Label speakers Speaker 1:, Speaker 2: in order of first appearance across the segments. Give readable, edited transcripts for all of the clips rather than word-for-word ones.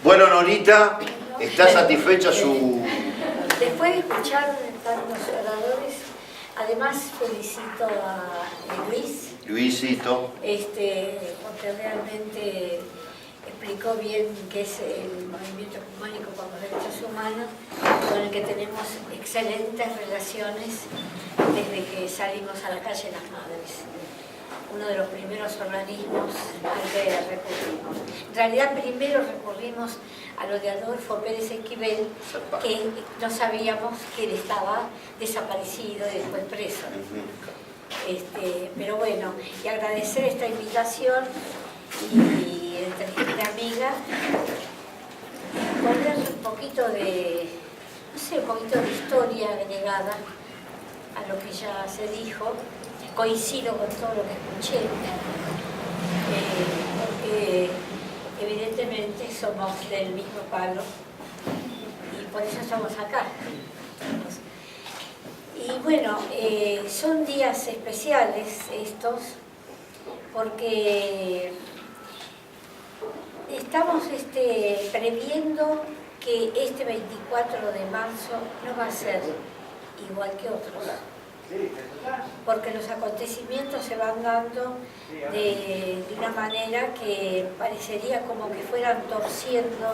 Speaker 1: Bueno, Norita, ¿está satisfecha su...?
Speaker 2: Después de escuchar tantos oradores, además felicito a
Speaker 1: Luisito.
Speaker 2: Porque realmente explicó bien qué es el movimiento ecuménico por los derechos humanos, con el que tenemos excelentes relaciones desde que salimos a la calle las madres. Uno de los primeros organismos al que recurrimos. En realidad primero recurrimos a lo de Adolfo Pérez Esquivel, que no sabíamos que él estaba desaparecido y después preso. Pero bueno, y agradecer esta invitación y entre gente amiga, poner un poquito de, no sé, un poquito de historia agregada a lo que ya se dijo. Coincido con todo lo que escuché, porque evidentemente somos del mismo palo y por eso estamos acá. Y bueno, son días especiales estos, porque estamos previendo que este 24 de marzo no va a ser igual que otros, porque los acontecimientos se van dando de una manera que parecería como que fueran torciendo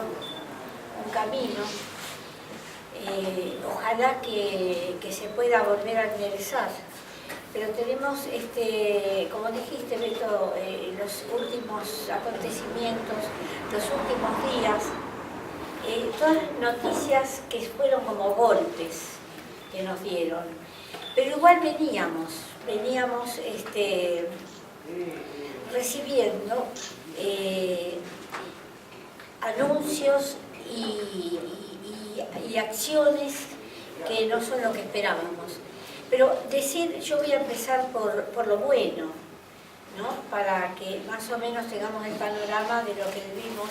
Speaker 2: un camino. Ojalá que se pueda volver a enderezar, pero tenemos, como dijiste, Beto, los últimos acontecimientos, los últimos días, todas noticias que fueron como golpes que nos dieron. Pero igual veníamos recibiendo anuncios y acciones que no son lo que esperábamos. Pero yo voy a empezar por lo bueno, ¿no? Para que más o menos tengamos el panorama de lo que vivimos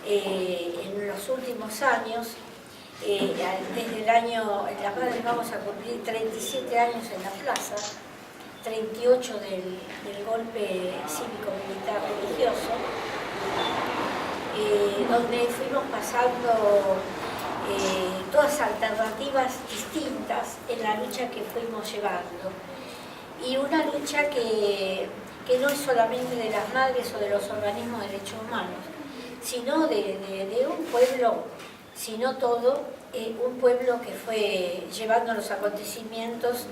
Speaker 2: en los últimos años. Desde el año, en las madres vamos a cumplir 37 años en la plaza, 38 del golpe cívico-militar religioso, donde fuimos pasando todas alternativas distintas en la lucha que fuimos llevando. Y una lucha que no es solamente de las madres o de los organismos de derechos humanos, sino de un pueblo, sino todo, un pueblo que fue llevando los acontecimientos,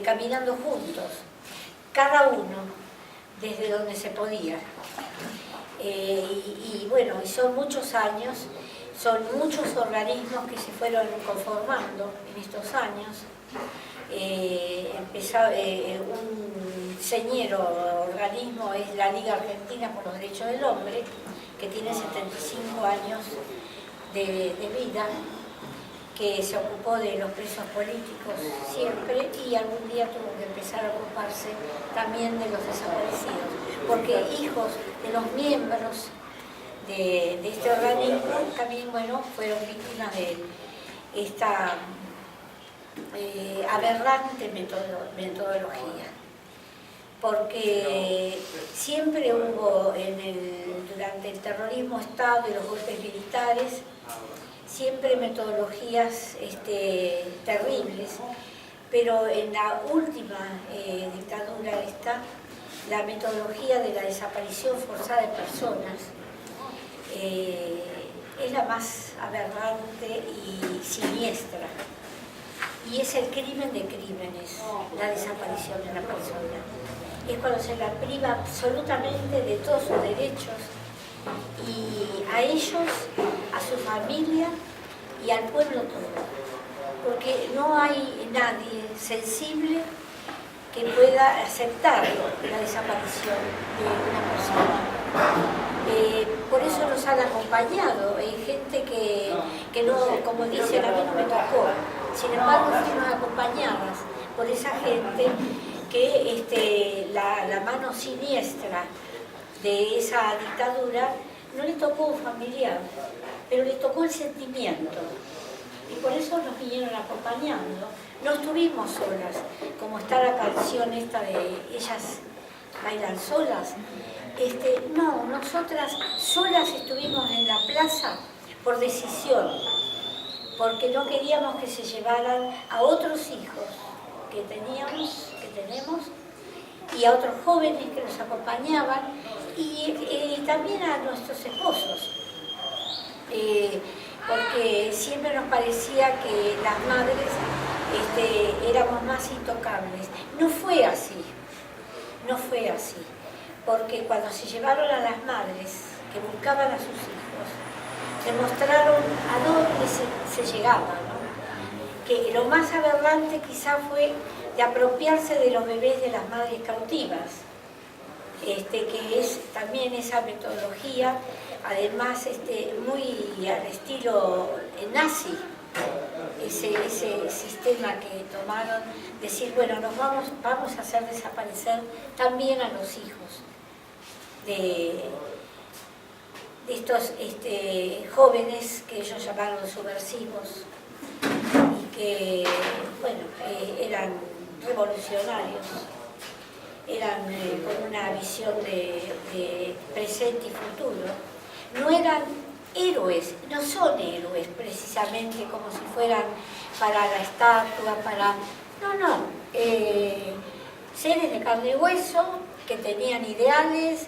Speaker 2: caminando juntos, cada uno desde donde se podía. Y bueno, y son muchos años, son muchos organismos que se fueron conformando en estos años. Un señero organismo es la Liga Argentina por los Derechos del Hombre, que tiene 75 años de vida, que se ocupó de los presos políticos siempre y algún día tuvo que empezar a ocuparse también de los desaparecidos, porque hijos de los miembros de este organismo también, bueno, fueron víctimas de esta aberrante metodología, porque siempre hubo durante el terrorismo Estado y los golpes militares, siempre metodologías terribles, pero en la última dictadura la metodología de la desaparición forzada de personas es la más aberrante y siniestra. Y es el crimen de crímenes, la desaparición de una persona. Es cuando se la priva absolutamente de todos sus derechos, y a ellos, a su familia y al pueblo todo. Porque no hay nadie sensible que pueda aceptar la desaparición de una persona. Por eso nos han acompañado. Hay gente que no, como dicen, a mí no me tocó. Sin embargo, fuimos acompañadas por esa gente que la mano siniestra de esa dictadura no le tocó un familiar, pero le tocó el sentimiento. Y por eso nos vinieron acompañando. No estuvimos solas, como está la canción esta de ellas bailan solas. No, nosotras solas estuvimos en la plaza por decisión, porque no queríamos que se llevaran a otros hijos que tenemos, y a otros jóvenes que nos acompañaban, y también a nuestros esposos, porque siempre nos parecía que las madres éramos más intocables. No fue así, porque cuando se llevaron a las madres que buscaban a sus hijos, demostraron a dónde se llegaba, ¿no? Que lo más aberrante quizá fue de apropiarse de los bebés de las madres cautivas, que es también esa metodología, además muy al estilo nazi, ese sistema que tomaron, decir, bueno, vamos a hacer desaparecer también a los hijos de estos jóvenes que ellos llamaron subversivos y que, bueno, eran revolucionarios, eran con una visión de presente y futuro. No eran héroes, no son héroes precisamente como si fueran para la estatua, no, seres de carne y hueso que tenían ideales,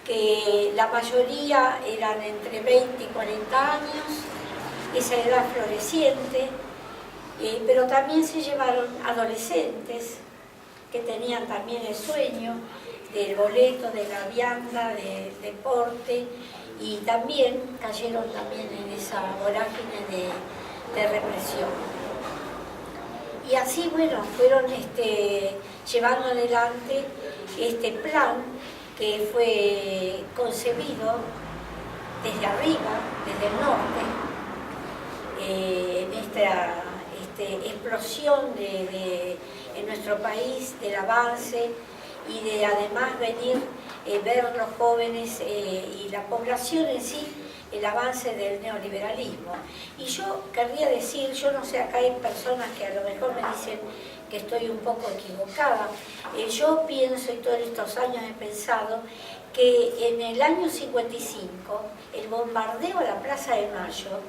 Speaker 2: que la mayoría eran entre 20 y 40 años, esa edad floreciente, pero también se llevaron adolescentes que tenían también el sueño del boleto, de la vianda, del deporte, y también cayeron también en esa vorágine de represión. Y así, bueno, fueron llevando adelante este plan que fue concebido desde arriba, desde el norte, en esta explosión en nuestro país del avance y de además venir ver los jóvenes y la población en sí el avance del neoliberalismo. Y yo querría decir, yo no sé, acá hay personas que a lo mejor me dicen que estoy un poco equivocada. Yo pienso, y todos estos años he pensado, que en el año 55 el bombardeo a la Plaza de Mayo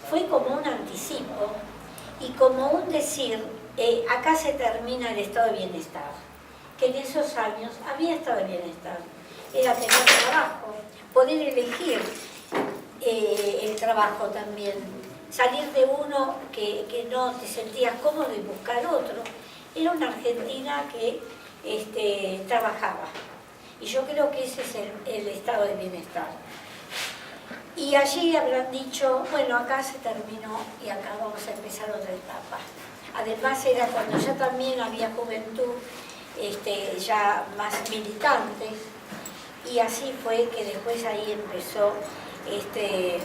Speaker 2: fue como un anticipo y como un decir, acá se termina el estado de bienestar, que en esos años había estado de bienestar, era tener trabajo, poder elegir el trabajo también, salir de uno que no te sentías cómodo y buscar otro. Era una Argentina que trabajaba, y yo creo que ese es el estado de bienestar. Y allí habrán dicho, bueno, acá se terminó y acá vamos a empezar otra etapa. Además era cuando ya también había juventud, ya más militantes, y así fue que después ahí empezó este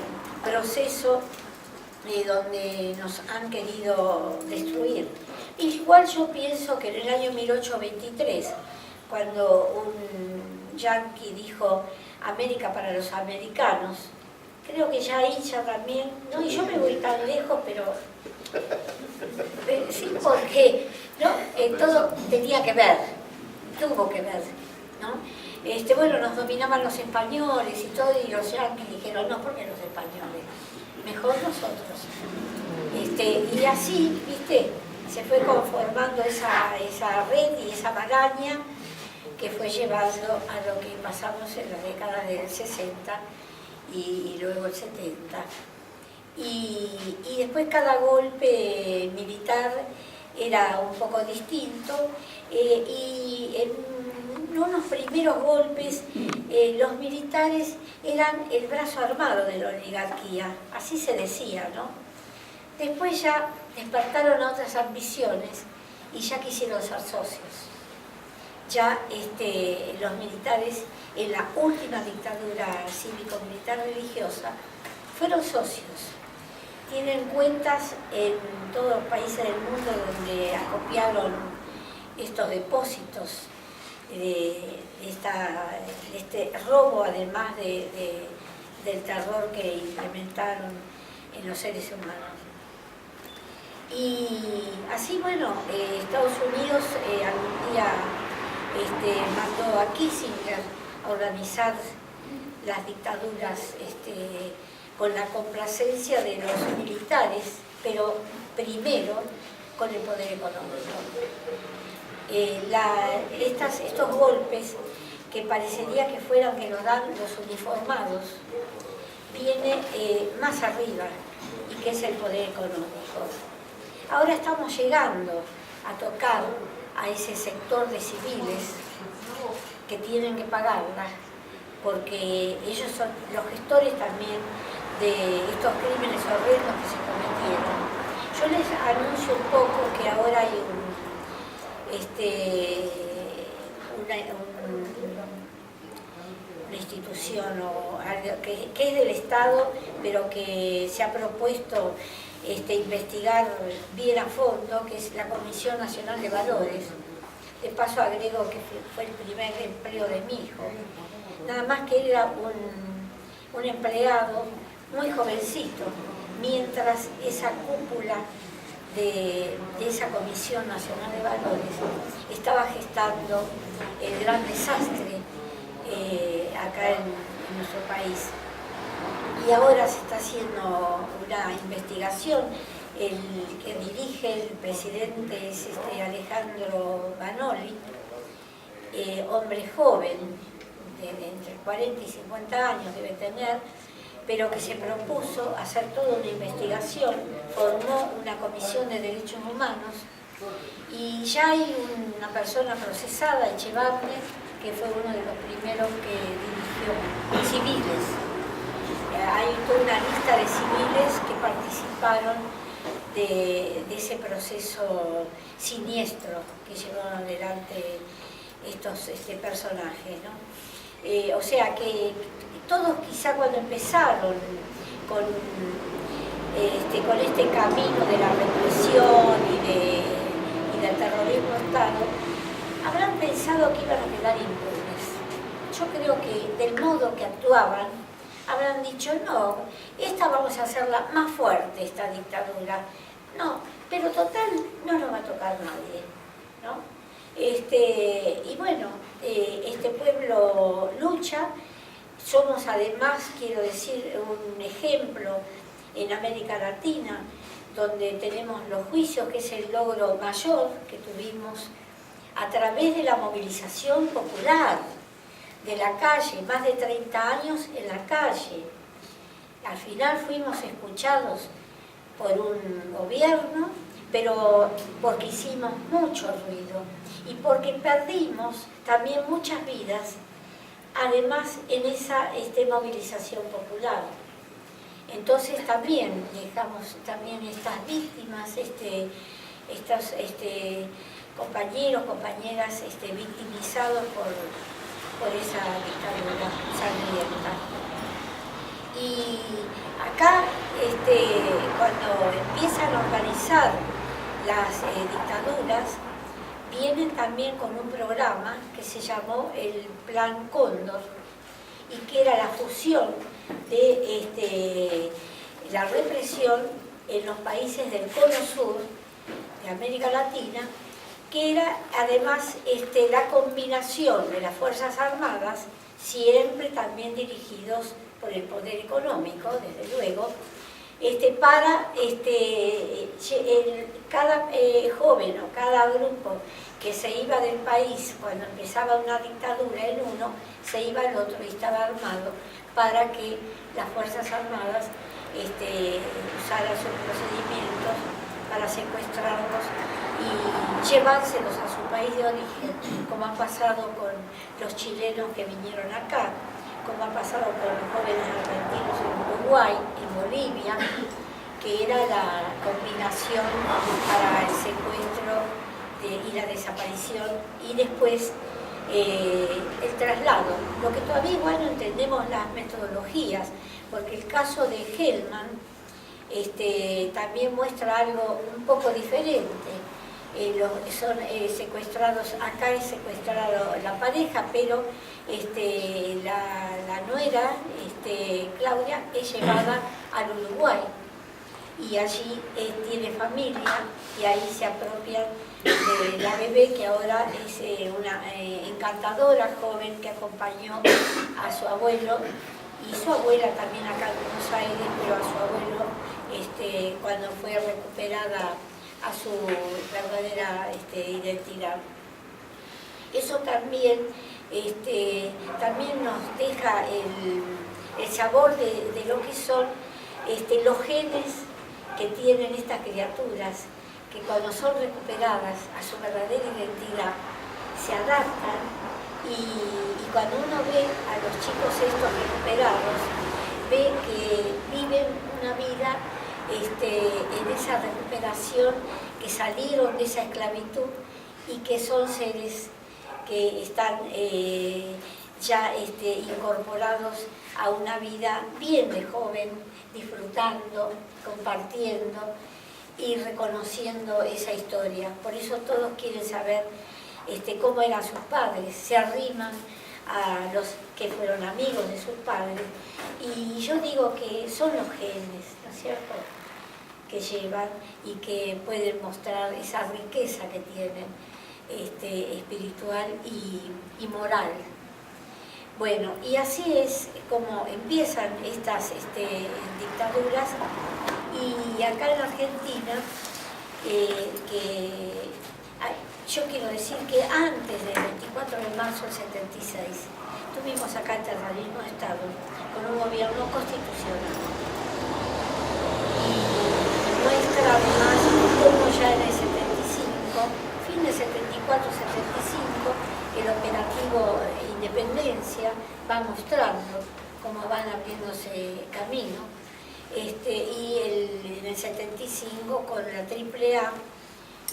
Speaker 2: proceso donde nos han querido destruir. Igual yo pienso que en el año 1823, cuando un yanqui dijo América para los americanos, creo que ya ahí ya también, no, y yo me voy tan lejos, pero sí, porque ¿no? Todo tenía que ver, tuvo que ver, ¿no? Bueno, nos dominaban los españoles y todo, y los yanquis dijeron, no, ¿por qué los españoles? Mejor nosotros. Y así, ¿viste? Se fue conformando esa red y esa maraña que fue llevando a lo que pasamos en la década del 60 y luego el 70. Y después cada golpe militar era un poco distinto, y en unos primeros golpes los militares eran el brazo armado de la oligarquía, así se decía, ¿no? Después ya despertaron otras ambiciones y ya quisieron ser socios. Ya los militares, en la última dictadura cívico-militar religiosa, fueron socios. Tienen cuentas en todos los países del mundo donde acopiaron estos depósitos de este robo, además del terror que implementaron en los seres humanos. Y así, bueno, Estados Unidos algún día mandó a Kissinger a organizar las dictaduras con la complacencia de los militares, pero primero con el poder económico. Estos golpes, que parecería que fueran que nos dan los uniformados, viene más arriba, y que es el poder económico. Ahora estamos llegando a tocar a ese sector de civiles que tienen que pagarla, porque ellos son los gestores también de estos crímenes horrendos que se cometieron. Yo les anuncio un poco que ahora hay una institución o algo que es del Estado, pero que se ha propuesto investigar bien a fondo, que es la Comisión Nacional de Valores. De paso agrego que fue el primer empleo de mi hijo. Nada más que él era un empleado muy jovencito, mientras esa cúpula de esa Comisión Nacional de Valores estaba gestando el gran desastre acá en nuestro país. Y ahora se está haciendo una investigación. El que dirige el presidente es Alejandro Banoli, hombre joven, entre 40 y 50 años debe tener, pero que se propuso hacer toda una investigación, formó una comisión de derechos humanos y ya hay una persona procesada, Echevarne, que fue uno de los primeros que dirigió civiles. Hay toda una lista de civiles que participaron de ese proceso siniestro que llevaron adelante estos personajes, ¿no? O sea que todos quizá cuando empezaron con este camino de la represión y del terrorismo de Estado, habrán pensado que iban a quedar impunes. Yo creo que del modo que actuaban, habrán dicho, no, esta vamos a hacerla más fuerte, esta dictadura. No, pero total, no nos va a tocar nadie, ¿no? Y bueno, este pueblo lucha. Somos además, quiero decir, un ejemplo en América Latina, donde tenemos los juicios, que es el logro mayor que tuvimos a través de la movilización popular, de la calle, más de 30 años en la calle. Al final fuimos escuchados por un gobierno, pero porque hicimos mucho ruido y porque perdimos también muchas vidas, además en esa movilización popular. Entonces también dejamos también estas víctimas, estos compañeros, compañeras victimizados por esa dictadura sangrienta. Y acá, cuando empiezan a organizar las dictaduras, vienen también con un programa que se llamó el Plan Cóndor, y que era la fusión de la represión en los países del Cono Sur de América Latina, que era además la combinación de las Fuerzas Armadas, siempre también dirigidos por el poder económico, desde luego, para cada joven o cada grupo que se iba del país cuando empezaba una dictadura en uno, se iba al otro y estaba armado para que las Fuerzas Armadas usaran sus procedimientos para secuestrarlos y llevárselos a su país de origen, como ha pasado con los chilenos que vinieron acá, como ha pasado con los jóvenes argentinos en Uruguay, en Bolivia, que era la combinación para el secuestro y la desaparición, y después el traslado. Lo que todavía igual no entendemos las metodologías, porque el caso de Hellman también muestra algo un poco diferente. Son secuestrados, acá es secuestrado la pareja, pero la nuera, Claudia, es llevada al Uruguay. y allí tiene familia y ahí se apropian de la bebé, que ahora es una encantadora joven que acompañó a su abuelo y su abuela también acá en Buenos Aires, pero a su abuelo cuando fue recuperada a su verdadera identidad. Eso también, también nos deja el sabor de lo que son los genes que tienen estas criaturas, que cuando son recuperadas a su verdadera identidad se adaptan, y cuando uno ve a los chicos estos recuperados, ve que viven una vida en esa recuperación, que salieron de esa esclavitud y que son seres que están ya incorporados a una vida bien de joven, disfrutando, compartiendo y reconociendo esa historia. Por eso todos quieren saber cómo eran sus padres, se arriman a los que fueron amigos de sus padres, y yo digo que son los genes, ¿no es cierto?, que llevan y que pueden mostrar esa riqueza que tienen espiritual y moral. Bueno, y así es como empiezan estas dictaduras, y acá en Argentina, yo quiero decir que antes del 24 de marzo del 76 tuvimos acá el terrorismo de Estado con un gobierno constitucional. Y muestra además cómo ya en el 75, fin del 74-75, el operativo Independencia va mostrando cómo van abriéndose camino, y en el 75 con la AAA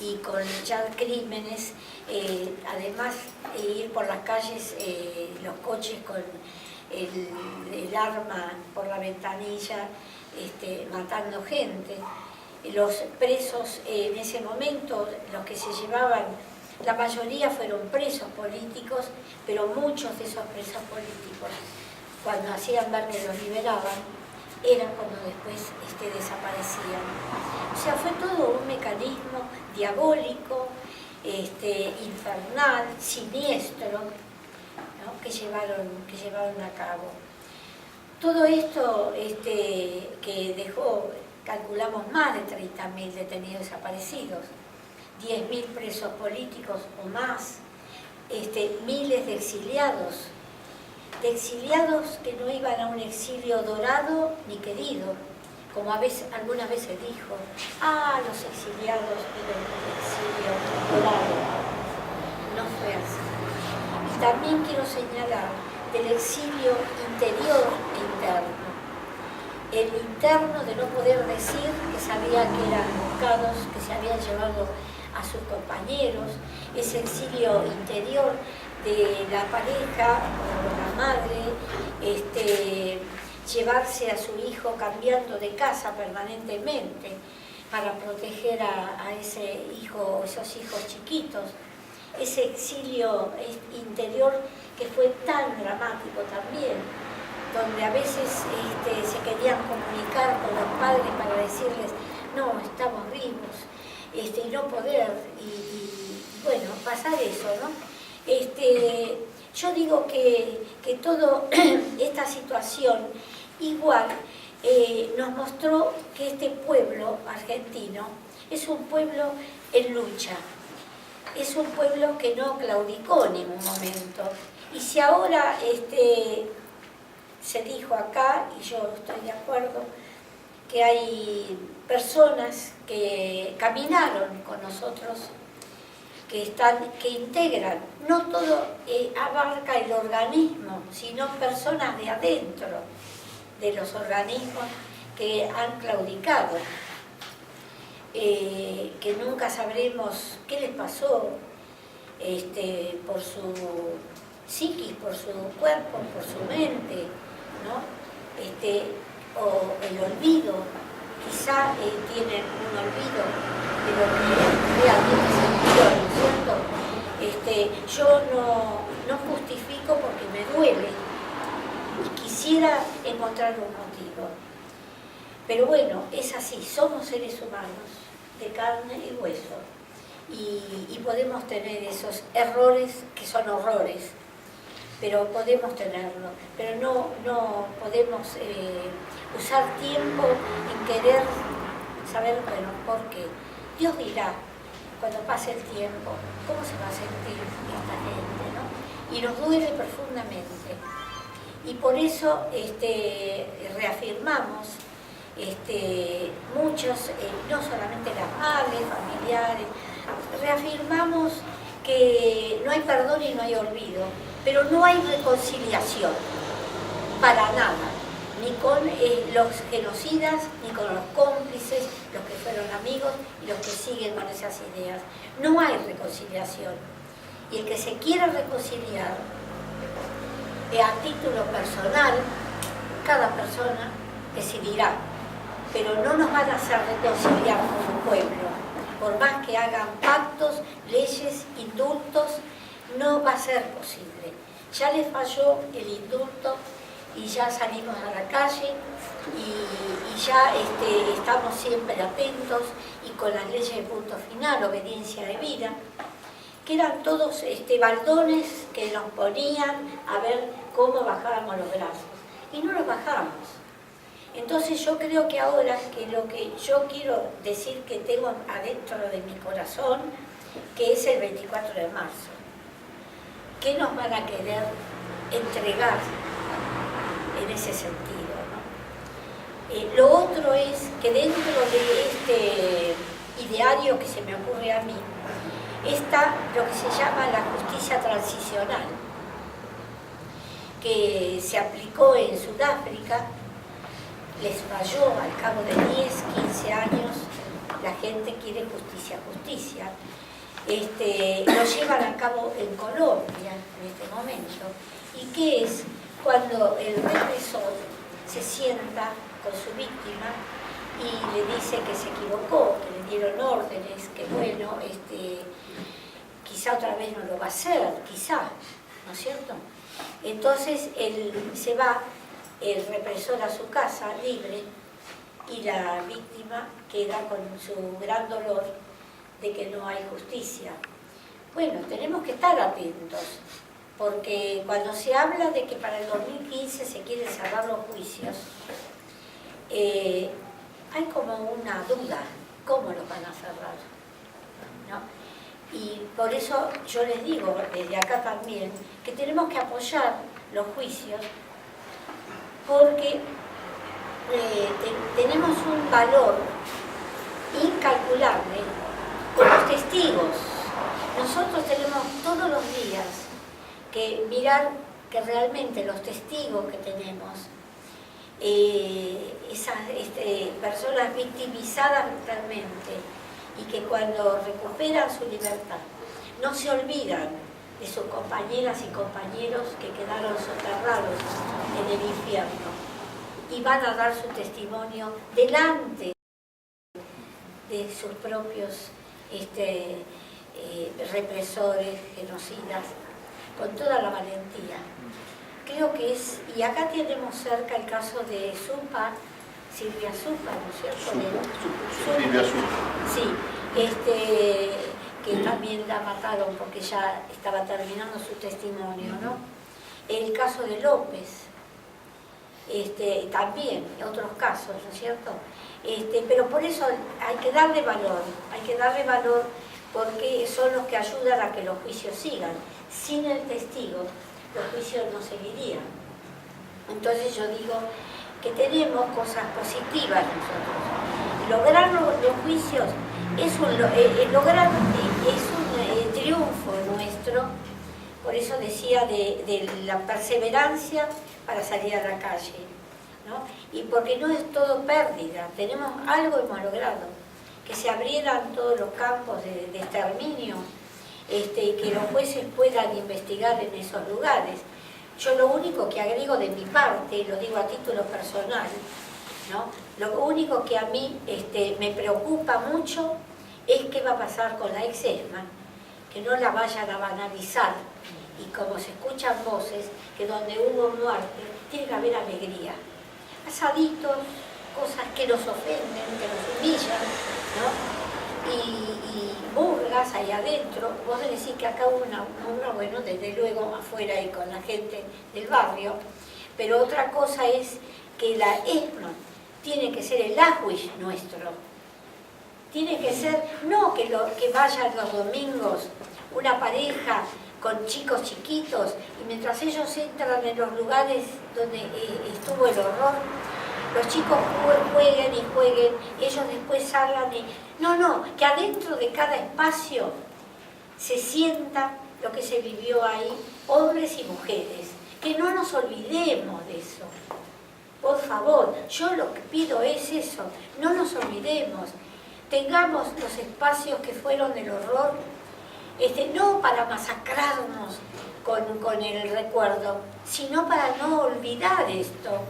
Speaker 2: y con ya crímenes, además ir por las calles, los coches con el arma por la ventanilla, matando gente. Los presos en ese momento, los que se llevaban, la mayoría fueron presos políticos, pero muchos de esos presos políticos, cuando hacían ver que los liberaban, eran cuando después desaparecían. O sea, fue todo un mecanismo diabólico, infernal, siniestro, ¿no?, que llevaron a cabo. Todo esto que dejó, calculamos, más de 30.000 detenidos desaparecidos, 10.000 presos políticos o más, miles de exiliados que no iban a un exilio dorado ni querido, como algunas veces dijo, los exiliados iban a un exilio dorado. No fue así. Y también quiero señalar del exilio interior e interno. El interno de no poder decir que sabía que eran buscados, que se habían llevado a sus compañeros, ese exilio interior de la pareja o la madre, llevarse a su hijo cambiando de casa permanentemente para proteger a ese hijo, esos hijos chiquitos, ese exilio interior que fue tan dramático también, donde a veces se querían comunicar con los padres para decirles, no, estamos vivos, y no poder, y bueno, pasar eso, ¿no? Yo digo que toda esta situación igual nos mostró que este pueblo argentino es un pueblo en lucha, es un pueblo que no claudicó en ningún momento. Y si ahora se dijo acá, y yo estoy de acuerdo, que hay personas que caminaron con nosotros, que integran, no todo abarca el organismo, sino personas de adentro de los organismos que han claudicado, que nunca sabremos qué les pasó por su psiquis, por su cuerpo, por su mente, ¿no? O el olvido, quizá tienen un olvido de lo que realmente sintieron, ¿no es cierto? Yo no justifico porque me duele y quisiera encontrar un motivo, Pero bueno, es así, somos seres humanos, de carne y hueso, y podemos tener esos errores que son horrores, pero podemos tenerlo, pero no podemos usar tiempo en querer saber, bueno, por qué. Dios dirá, cuando pase el tiempo, cómo se va a sentir esta gente, ¿no? Y nos duele profundamente. Y por eso reafirmamos, muchos, no solamente las madres, familiares, reafirmamos que no hay perdón y no hay olvido, pero no hay reconciliación, para nada, ni con los genocidas, ni con los cómplices, los que fueron amigos y los que siguen con esas ideas. No hay reconciliación. Y el que se quiera reconciliar, a título personal, cada persona decidirá, pero no nos van a hacer reconciliar como pueblo. Por más que hagan pactos, leyes, indultos, no va a ser posible. Ya les falló el indulto y ya salimos a la calle y ya estamos siempre atentos y con las leyes de punto final, obediencia de vida, que eran todos baldones que nos ponían a ver cómo bajábamos los brazos. Y no los bajamos. Entonces yo creo que ahora que lo que yo quiero decir que tengo adentro de mi corazón, que es el 24 de marzo, ¿qué nos van a querer entregar en ese sentido, ¿no? Lo otro es que dentro de este ideario que se me ocurre a mí, está lo que se llama la justicia transicional, que se aplicó en Sudáfrica, les falló al cabo de 10, 15 años, la gente quiere justicia, justicia. Lo llevan a cabo en Colombia en este momento. ¿Y qué es? Cuando el represor se sienta con su víctima y le dice que se equivocó, que le dieron órdenes, que bueno, quizá otra vez no lo va a hacer, quizá, ¿no es cierto? Entonces él se va, el represor, a su casa libre, y la víctima queda con su gran dolor de que no hay justicia. Bueno, tenemos que estar atentos, porque cuando se habla de que para el 2015 se quieren cerrar los juicios, hay como una duda, ¿cómo los van a cerrar? ¿No? Y por eso yo les digo, desde acá también, que tenemos que apoyar los juicios, porque tenemos un valor incalculable con los testigos. Nosotros tenemos todos los días que mirar que realmente los testigos que tenemos, esas personas victimizadas mentalmente, y que cuando recuperan su libertad no se olvidan de sus compañeras y compañeros que quedaron soterrados en el infierno, y van a dar su testimonio delante de sus propios represores, genocidas, con toda la valentía. Creo que es, y acá tenemos cerca el caso de Silvia Zupa, ¿no es cierto?
Speaker 1: Silvia Zupa.
Speaker 2: Sí, que también la mataron porque ya estaba terminando su testimonio, ¿no? El caso de López, también, otros casos, ¿no es cierto? Pero por eso hay que darle valor, porque son los que ayudan a que los juicios sigan. Sin el testigo, los juicios no seguirían. Entonces yo digo que tenemos cosas positivas nosotros. Lograr los juicios es un triunfo nuestro. Por eso decía de la perseverancia para salir a la calle, ¿no? Y porque no es todo pérdida, tenemos algo hemos logrado, que se abrieran todos los campos de exterminio, y que los jueces puedan investigar en esos lugares. Yo lo único que agrego de mi parte, y lo digo a título personal, ¿no? Lo único que a mí me preocupa mucho es qué va a pasar con la ex-ESMA, que no la vayan a banalizar, y como se escuchan voces, que donde hubo muerte tiene que haber alegría. Asaditos, cosas que nos ofenden, que nos humillan, ¿no? Y burlas ahí adentro. Vos me decís que acá hubo una burla, bueno, desde luego afuera y con la gente del barrio, pero otra cosa es que la ESMA tiene que ser el Auschwitz nuestro. Tiene que ser, no que vayan los domingos una pareja con chicos chiquitos y mientras ellos entran en los lugares donde estuvo el horror, los chicos jueguen y jueguen, ellos después salgan y... No, que adentro de cada espacio se sienta lo que se vivió ahí, hombres y mujeres, que no nos olvidemos de eso. Por favor, yo lo que pido es eso, no nos olvidemos, tengamos los espacios que fueron del horror, no para masacrarnos con el recuerdo, sino para no olvidar esto,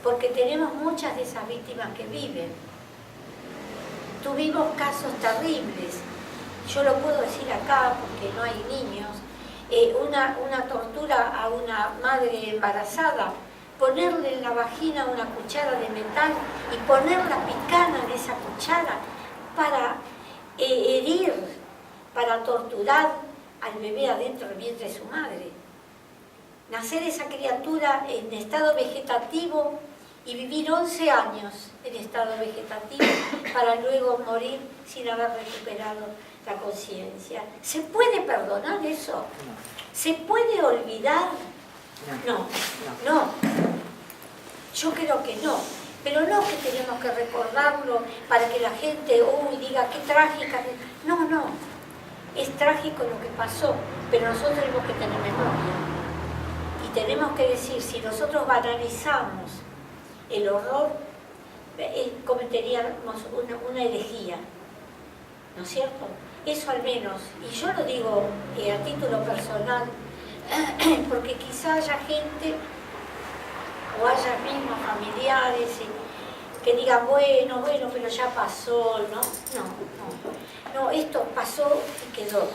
Speaker 2: porque tenemos muchas de esas víctimas que viven. Tuvimos casos terribles, yo lo puedo decir acá porque no hay niños, una tortura a una madre embarazada, ponerle en la vagina una cuchara de metal y poner la picana de esa cuchara para herir, para torturar al bebé adentro del vientre de su madre. Nacer esa criatura en estado vegetativo y vivir 11 años en estado vegetativo para luego morir sin haber recuperado la conciencia. ¿Se puede perdonar eso? ¿Se puede olvidar? No. Yo creo que no. Pero no que tenemos que recordarlo para que la gente diga qué trágica. No. Es trágico lo que pasó, pero nosotros tenemos que tener memoria. Y tenemos que decir, si nosotros banalizamos el horror, cometeríamos una herejía, ¿no es cierto? Eso al menos, y yo lo digo a título personal, porque quizá haya gente, o haya mismos familiares, que digan, bueno, pero ya pasó, ¿no? No, esto pasó y quedó.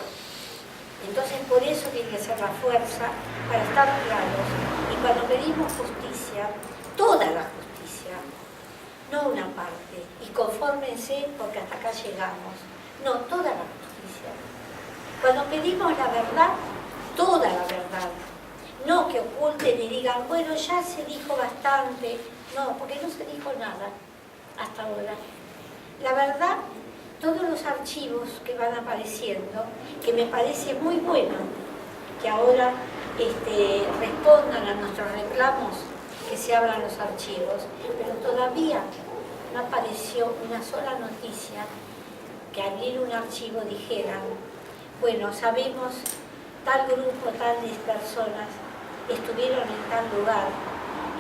Speaker 2: Entonces por eso tiene que ser la fuerza, para estar claros. Y cuando pedimos justicia, toda la justicia, no una parte, y confórmense porque hasta acá llegamos, no, toda la justicia. Cuando pedimos la verdad, toda la verdad, no que oculten y digan, bueno, ya se dijo bastante, no, porque no se dijo nada hasta ahora. La verdad, todos los archivos que van apareciendo, que me parece muy bueno que ahora respondan a nuestros reclamos, que se abran los archivos, pero todavía no apareció una sola noticia que al abrir un archivo dijeran, bueno, sabemos tal grupo, tales personas estuvieron en tal lugar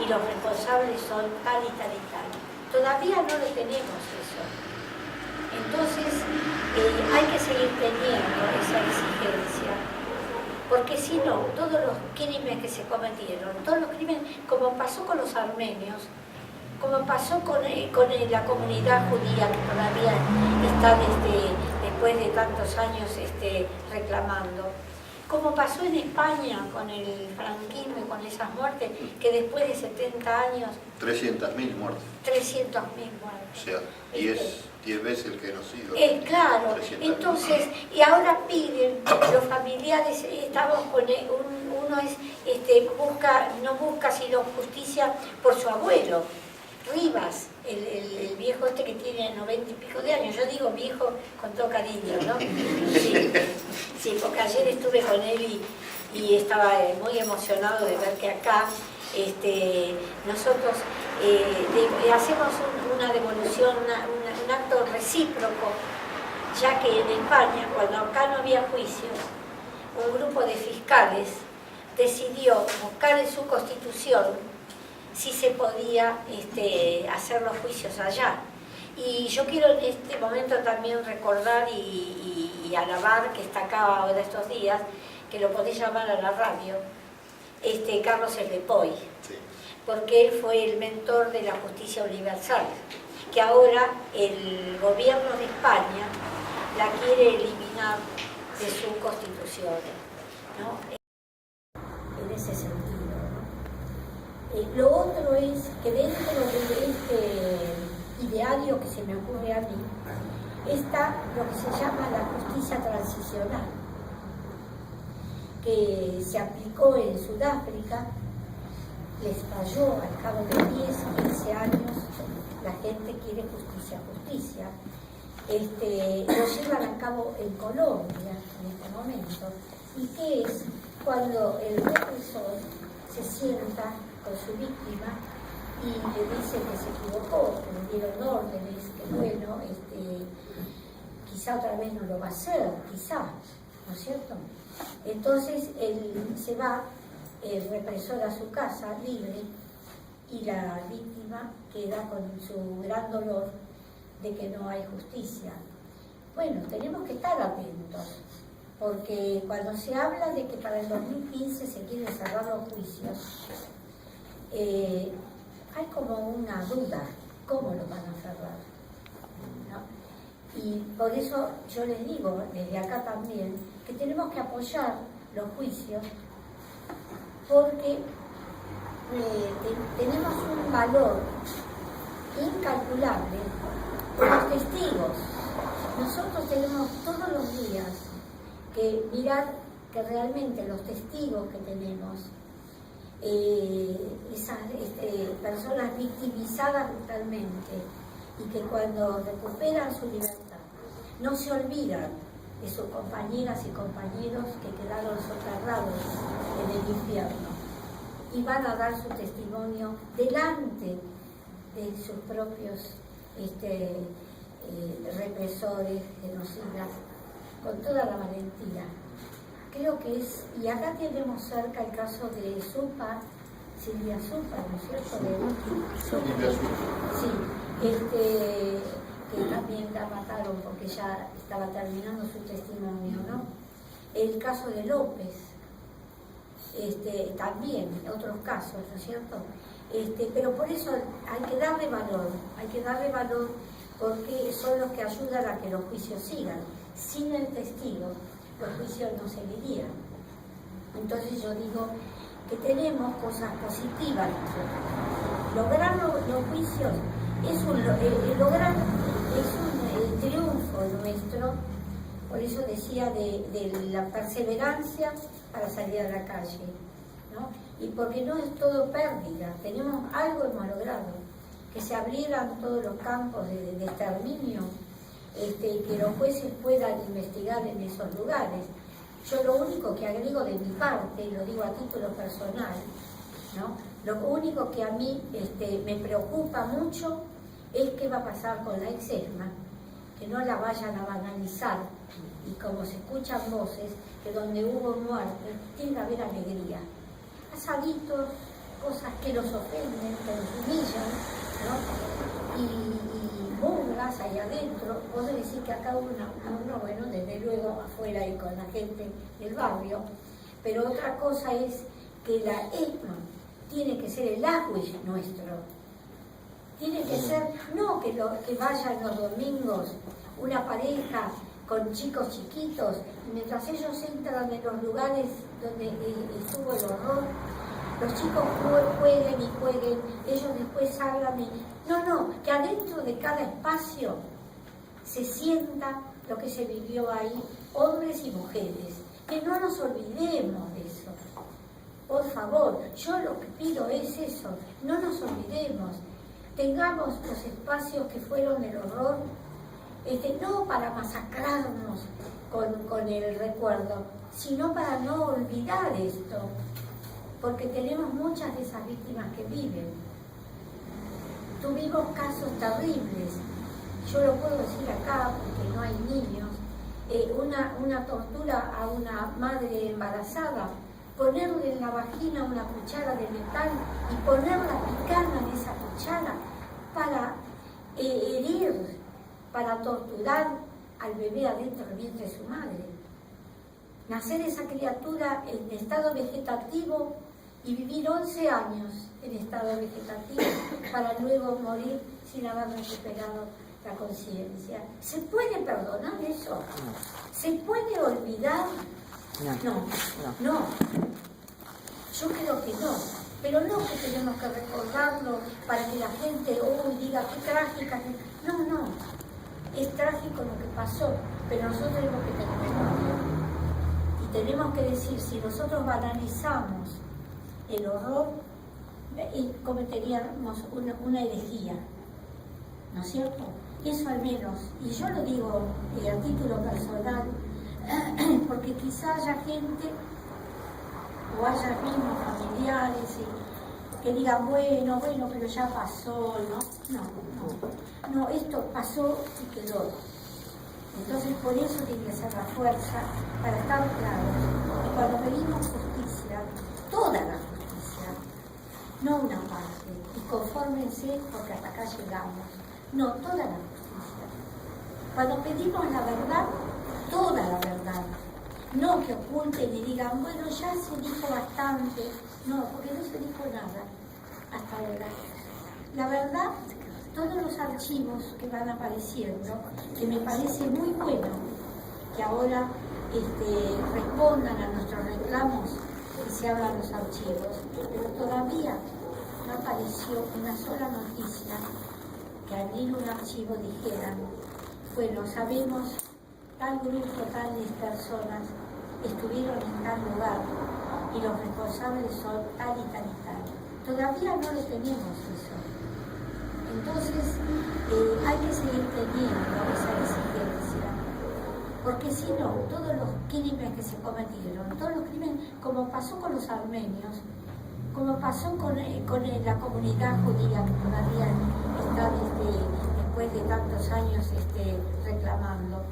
Speaker 2: y los responsables son tal y tal y tal. Todavía no lo tenemos eso. Entonces hay que seguir teniendo esa exigencia, porque si no, todos los crímenes que se cometieron, todos los crímenes, como pasó con los armenios, como pasó con la comunidad judía que todavía está después de tantos años reclamando, como pasó en España con el franquismo y con esas muertes, que después de 70 años...
Speaker 1: 300.000 muertes.
Speaker 2: 300.000 muertes.
Speaker 1: O sea, 10 veces el genocidio.
Speaker 2: Claro, entonces, y ahora piden, los familiares, estamos con uno no busca sino justicia por su abuelo, Rivas, el viejo que tiene 90 y pico de años, yo digo viejo con todo cariño, ¿no? Sí, porque ayer estuve con él y estaba muy emocionado de ver que acá nosotros hacemos una devolución, un acto recíproco, ya que en España, cuando acá no había juicios, un grupo de fiscales decidió buscar en su constitución si se podía hacer los juicios allá. Y yo quiero en este momento también recordar y alabar, que está acá ahora estos días, que lo podés llamar a la radio, Carlos El Pepoy, sí, porque él fue el mentor de la justicia universal, que ahora el gobierno de España la quiere eliminar de sus constituciones, ¿no? En ese sentido, ¿no? Lo otro es que dentro de escenario que se me ocurre a mí, está lo que se llama la justicia transicional, que se aplicó en Sudáfrica, les falló al cabo de 10, 15 años, la gente quiere justicia. Lo llevan a cabo en Colombia en este momento. ¿Y qué es? Cuando el represor se sienta con su víctima y le dice que se equivocó, que le dieron órdenes, que bueno, quizá otra vez no lo va a hacer, quizá, ¿no es cierto? Entonces él se va, el represor, a su casa libre, y la víctima queda con su gran dolor de que no hay justicia. Bueno, tenemos que estar atentos, porque cuando se habla de que para el 2015 se quieren cerrar los juicios, hay como una duda, ¿cómo lo van a cerrar? ¿No? Y por eso yo les digo, desde acá también, que tenemos que apoyar los juicios, porque tenemos un valor incalculable de los testigos. Nosotros tenemos todos los días que mirar que realmente los testigos que tenemos, esas personas victimizadas brutalmente, y que cuando recuperan su libertad no se olvidan de sus compañeras y compañeros que quedaron soterrados en el infierno, y van a dar su testimonio delante de sus propios represores, genocidas, con toda la valentía. Creo que es, y acá tenemos cerca el caso de Silvia Zupa, ¿no es cierto?
Speaker 1: Silvia Zupa.
Speaker 2: Sí, que también la mataron porque ya estaba terminando su testimonio, ¿no? El caso de López, también, otros casos, ¿no es cierto? Pero por eso hay que darle valor, porque son los que ayudan a que los juicios sigan. Sin el testigo, los juicios no seguirían. Entonces yo digo que tenemos cosas positivas. Lograr los juicios es un triunfo nuestro. Por eso decía de la perseverancia para salir a la calle, ¿no? Y porque no es todo pérdida, hemos logrado, que se abrieran todos los campos de exterminio, que los jueces puedan investigar en esos lugares. Yo lo único que agrego de mi parte, lo digo a título personal, ¿no? Lo único que a mí me preocupa mucho es qué va a pasar con la ex-ESMA, que no la vayan a banalizar, y como se escuchan voces, que donde hubo muerte tiene que haber alegría. Asaditos, cosas que los ofenden, que los humillan, ¿no? Y burlas ahí adentro. Vos decís que acá uno, bueno, desde luego afuera y con la gente del barrio, pero otra cosa es que la ESMA tiene que ser el agüe nuestro. Tiene que ser, no que vayan los domingos una pareja con chicos chiquitos, y mientras ellos entran en los lugares donde estuvo el horror, los chicos jueguen y jueguen, ellos después salgan y... No, que adentro de cada espacio se sienta lo que se vivió ahí, hombres y mujeres, que no nos olvidemos de eso. Por favor, yo lo que pido es eso, no nos olvidemos. Tengamos los espacios que fueron el horror, no para masacrarnos con el recuerdo, sino para no olvidar esto, porque tenemos muchas de esas víctimas que viven. Tuvimos casos terribles, yo lo puedo decir acá porque no hay niños, una tortura a una madre embarazada, ponerle en la vagina una cuchara de metal y ponerla picada en esa cuchara para herir, para torturar al bebé adentro del vientre de su madre. Nacer esa criatura en estado vegetativo y vivir 11 años en estado vegetativo para luego morir sin haber recuperado la conciencia. ¿Se puede perdonar eso? ¿Se puede olvidar? No. Yo creo que no.
Speaker 1: pero no que tenemos que recordarlo para que la gente hoy diga qué trágica. No, no, es trágico lo que pasó, pero nosotros tenemos que tener memoria. Y tenemos que decir, si nosotros banalizamos el horror, cometeríamos una herejía, ¿no es cierto? Eso al menos, y yo lo digo a título personal, porque quizá haya gente o haya mismos familiares que digan, bueno, pero ya pasó, no, esto pasó y quedó. Entonces por eso tiene que ser la fuerza para estar claros. Y cuando pedimos justicia, toda la justicia, no una parte, y confórmense porque hasta acá llegamos, no, toda la justicia. Cuando pedimos la verdad, toda la verdad, no que oculten y digan, bueno, ya se dijo bastante, no, porque no se dijo nada hasta ahora. La verdad, todos los archivos que van apareciendo, que me parece muy bueno que ahora respondan a nuestros reclamos y se abran los archivos, pero todavía no apareció una sola noticia que al abrir un archivo dijeran, bueno, sabemos, tal grupo, tales personas estuvieron en tal lugar y los responsables son tal y tal y tal. Todavía no lo tenemos eso. Entonces, hay que seguir teniendo esa exigencia, porque si no, todos los crímenes que se cometieron, todos los crímenes, como pasó con los armenios, como pasó con la comunidad judía que todavía está después de tantos años reclamando,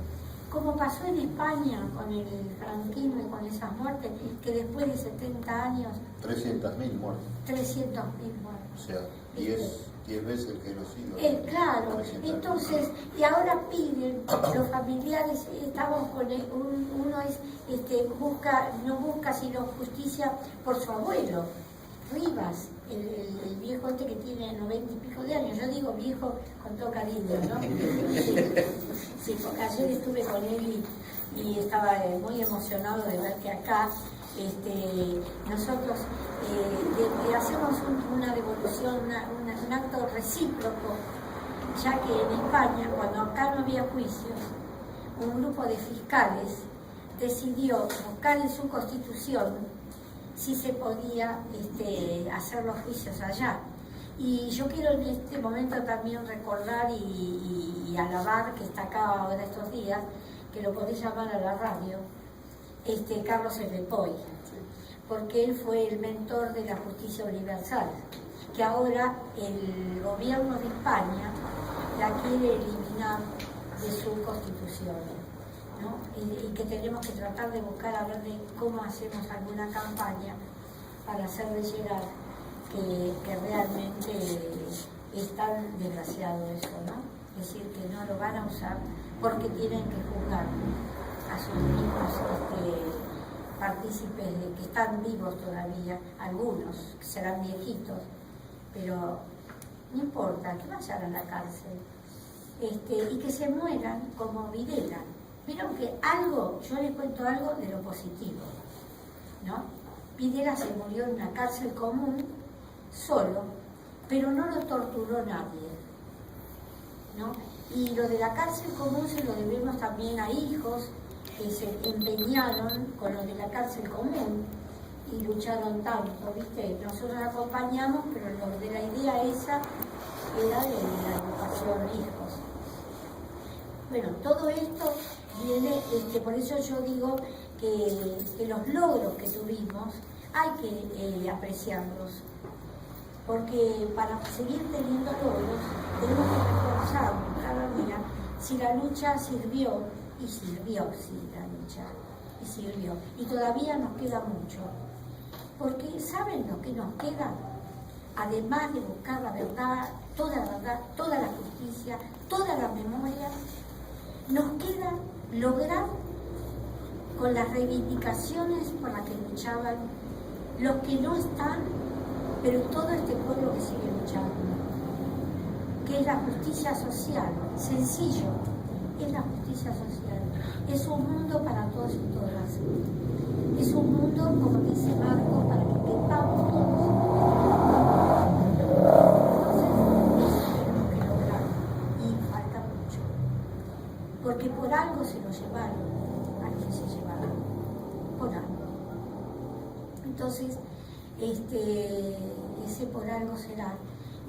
Speaker 1: como pasó en España con el franquismo y con esas muertes, que después de 70 años...
Speaker 3: 300.000 muertes.
Speaker 1: 300.000 muertes.
Speaker 3: O sea, 10 veces el genocidio.
Speaker 1: Claro, entonces, y ahora piden, los familiares, estamos con uno no busca sino justicia por su abuelo, Rivas, el viejo que tiene 90 y pico de años, yo digo viejo con todo cariño, ¿no? Sí, porque ayer estuve con él y estaba muy emocionado de ver que acá nosotros hacemos una devolución, un acto recíproco, ya que en España, cuando acá no había juicios, un grupo de fiscales decidió buscar en su constitución si se podía hacer los juicios allá. Y yo quiero en este momento también recordar y alabar, que está acá ahora estos días, que lo podés llamar a la radio, Carlos Evepoy, porque él fue el mentor de la justicia universal, que ahora el gobierno de España la quiere eliminar de su constitución, ¿no? Y que tenemos que tratar de buscar a ver de cómo hacemos alguna campaña para hacerle llegar que realmente es tan desgraciado eso, ¿no? Es decir, que no lo van a usar porque tienen que juzgar a sus mismos partícipes que están vivos todavía, algunos que serán viejitos, pero no importa, que vayan a la cárcel y que se mueran como Videla. Vieron que yo les cuento algo de lo positivo, ¿no? Videla se murió en una cárcel común, solo, pero no lo torturó nadie, ¿no? Y lo de la cárcel común se lo debemos también a hijos que se empeñaron con lo de la cárcel común y lucharon tanto, ¿viste? Nosotros acompañamos, pero lo de la idea esa era de la educación de hijos. Bueno, todo esto viene, por eso yo digo que los logros que tuvimos hay que apreciarlos, porque para seguir teniendo logros tenemos que reforzarnos cada día si la lucha sirvió, y sirvió, sí, la lucha, y sirvió, y todavía nos queda mucho, porque ¿saben lo que nos queda? Además de buscar la verdad, toda la justicia, toda la memoria, nos queda lograr con las reivindicaciones por las que luchaban los que no están, pero todo este pueblo que sigue luchando, que es la justicia social, sencillo, es la justicia social, es un mundo para todos y todas, es un mundo, como dice Marco, para que estamos todos. Entonces, eso tenemos que lograr y falta mucho. Porque por algo se lo llevaron, a quien se llevaron, por algo. Entonces, ese por algo será,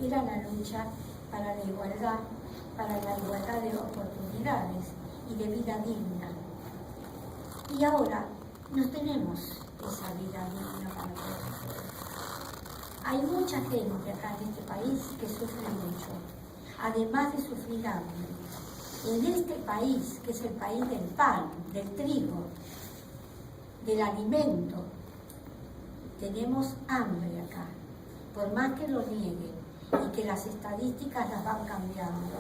Speaker 1: era la lucha para la igualdad de oportunidades y de vida digna. Y ahora no tenemos esa vida digna para todos. Hay mucha gente acá en este país que sufre mucho, además de sufrir hambre. En este país, que es el país del pan, del trigo, del alimento, tenemos hambre acá, por más que lo nieguen y que las estadísticas las van cambiando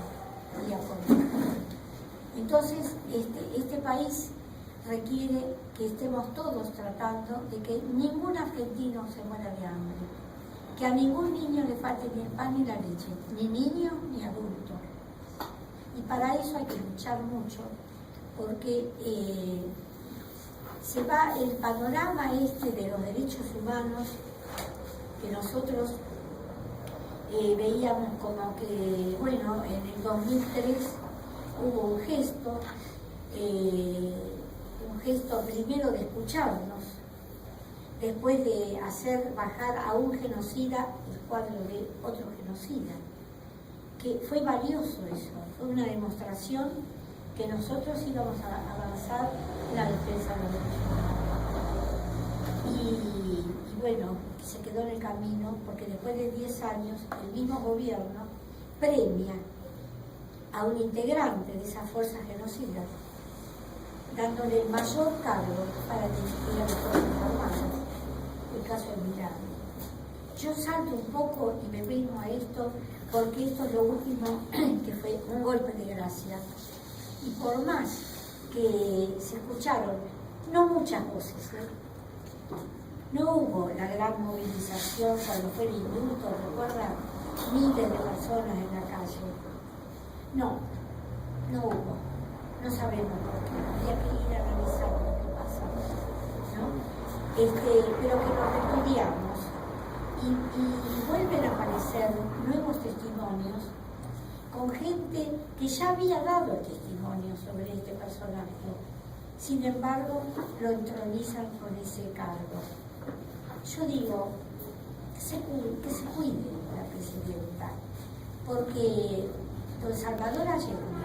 Speaker 1: día por día. Entonces, este país requiere que estemos todos tratando de que ningún argentino se muera de hambre, que a ningún niño le falte ni el pan ni la leche, ni niño ni adulto. Y para eso hay que luchar mucho, porque se va el panorama de los derechos humanos que nosotros veíamos como que, bueno, en el 2003 hubo un gesto primero de escucharnos, después de hacer bajar a un genocida el cuadro de otro genocida, que fue valioso eso, fue una demostración que nosotros íbamos a avanzar en la defensa de los derechos humanos. Y bueno, se quedó en el camino, porque después de 10 años el mismo gobierno premia a un integrante de esas fuerzas genocidas, dándole el mayor cargo para dirigir a las Fuerzas Armadas, el caso de Milagro. Yo salto un poco y me vengo a esto, porque esto es lo último que fue un golpe de gracia. Y por más que se escucharon, no muchas voces, no hubo la gran movilización cuando fue el indulto, recuerdan, miles de personas en la calle. No hubo, no sabemos por qué, había que ir a analizar lo que pasa, ¿no? Pero que nos repudiamos y vuelven a aparecer nuevos testimonios con gente que ya había dado testimonio sobre este personaje. Sin embargo, lo entronizan con ese cargo. Yo digo, que se cuide la presidenta, porque don Salvador Allende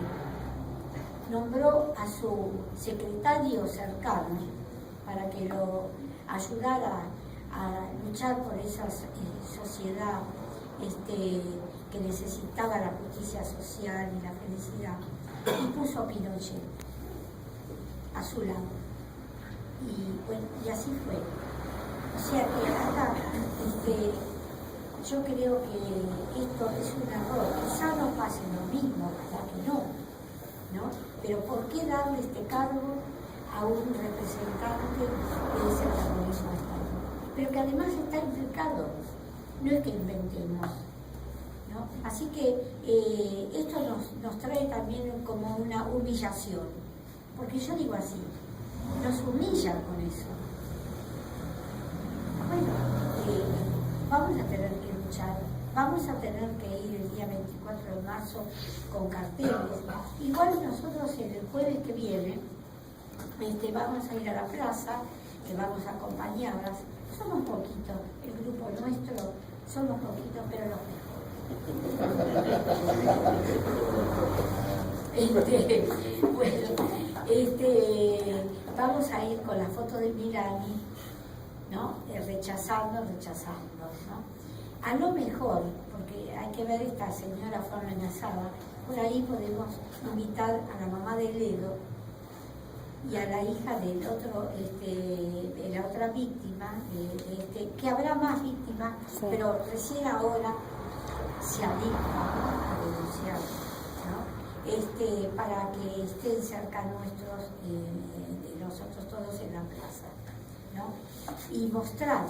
Speaker 1: nombró a su secretario cercano para que lo ayudara a luchar por esa sociedad que necesitaba la justicia social y la felicidad, y puso a Pinochet a su lado. Y bueno, y así fue. O sea que acá, yo creo que esto es un error. Quizá no pase lo mismo, ojalá que no, pero ¿por qué darle este cargo a un representante de ese terrorismo estado? Pero que además está implicado, no es que inventemos, ¿no? Así que esto nos trae también como una humillación, porque yo digo así, nos humillan con eso. Bueno, vamos a tener que luchar, vamos a tener que ir el día 24 de marzo con carteles. Igual nosotros el jueves que viene vamos a ir a la plaza, que vamos a acompañarlas. Somos poquitos, el grupo nuestro, somos poquitos, pero los mejores. Vamos a ir con la foto de Milani, ¿no? Rechazando, ¿no? A lo mejor, porque hay que ver, esta señora fue amenazada, por ahí podemos invitar a la mamá de Ledo y a la hija del otro, de la otra víctima, que habrá más víctimas, sí, pero recién ahora se anima a denunciar, ¿no? Para que estén cerca nuestros, de nosotros todos en la plaza, ¿no? Y mostrar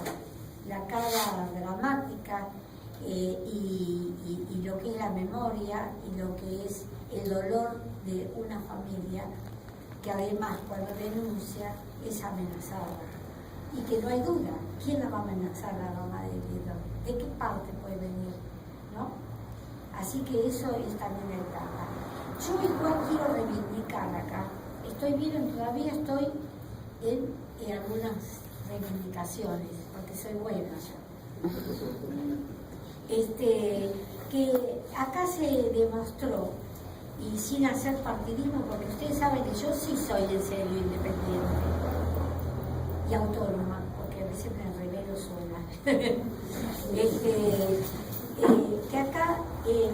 Speaker 1: la cara dramática y lo que es la memoria y lo que es el dolor de una familia que además cuando denuncia es amenazada, y que no hay duda. ¿Quién la va a amenazar a la mamá de Guido? ¿De qué parte puede venir? ¿No? Así que eso es también el Papa. Yo igual quiero reivindicar acá. Todavía estoy en algunas reivindicaciones, porque soy buena yo. Que acá se demostró, y sin hacer partidismo, porque ustedes saben que yo sí soy en serio independiente y autónoma, porque a veces me revelo sola. Que acá,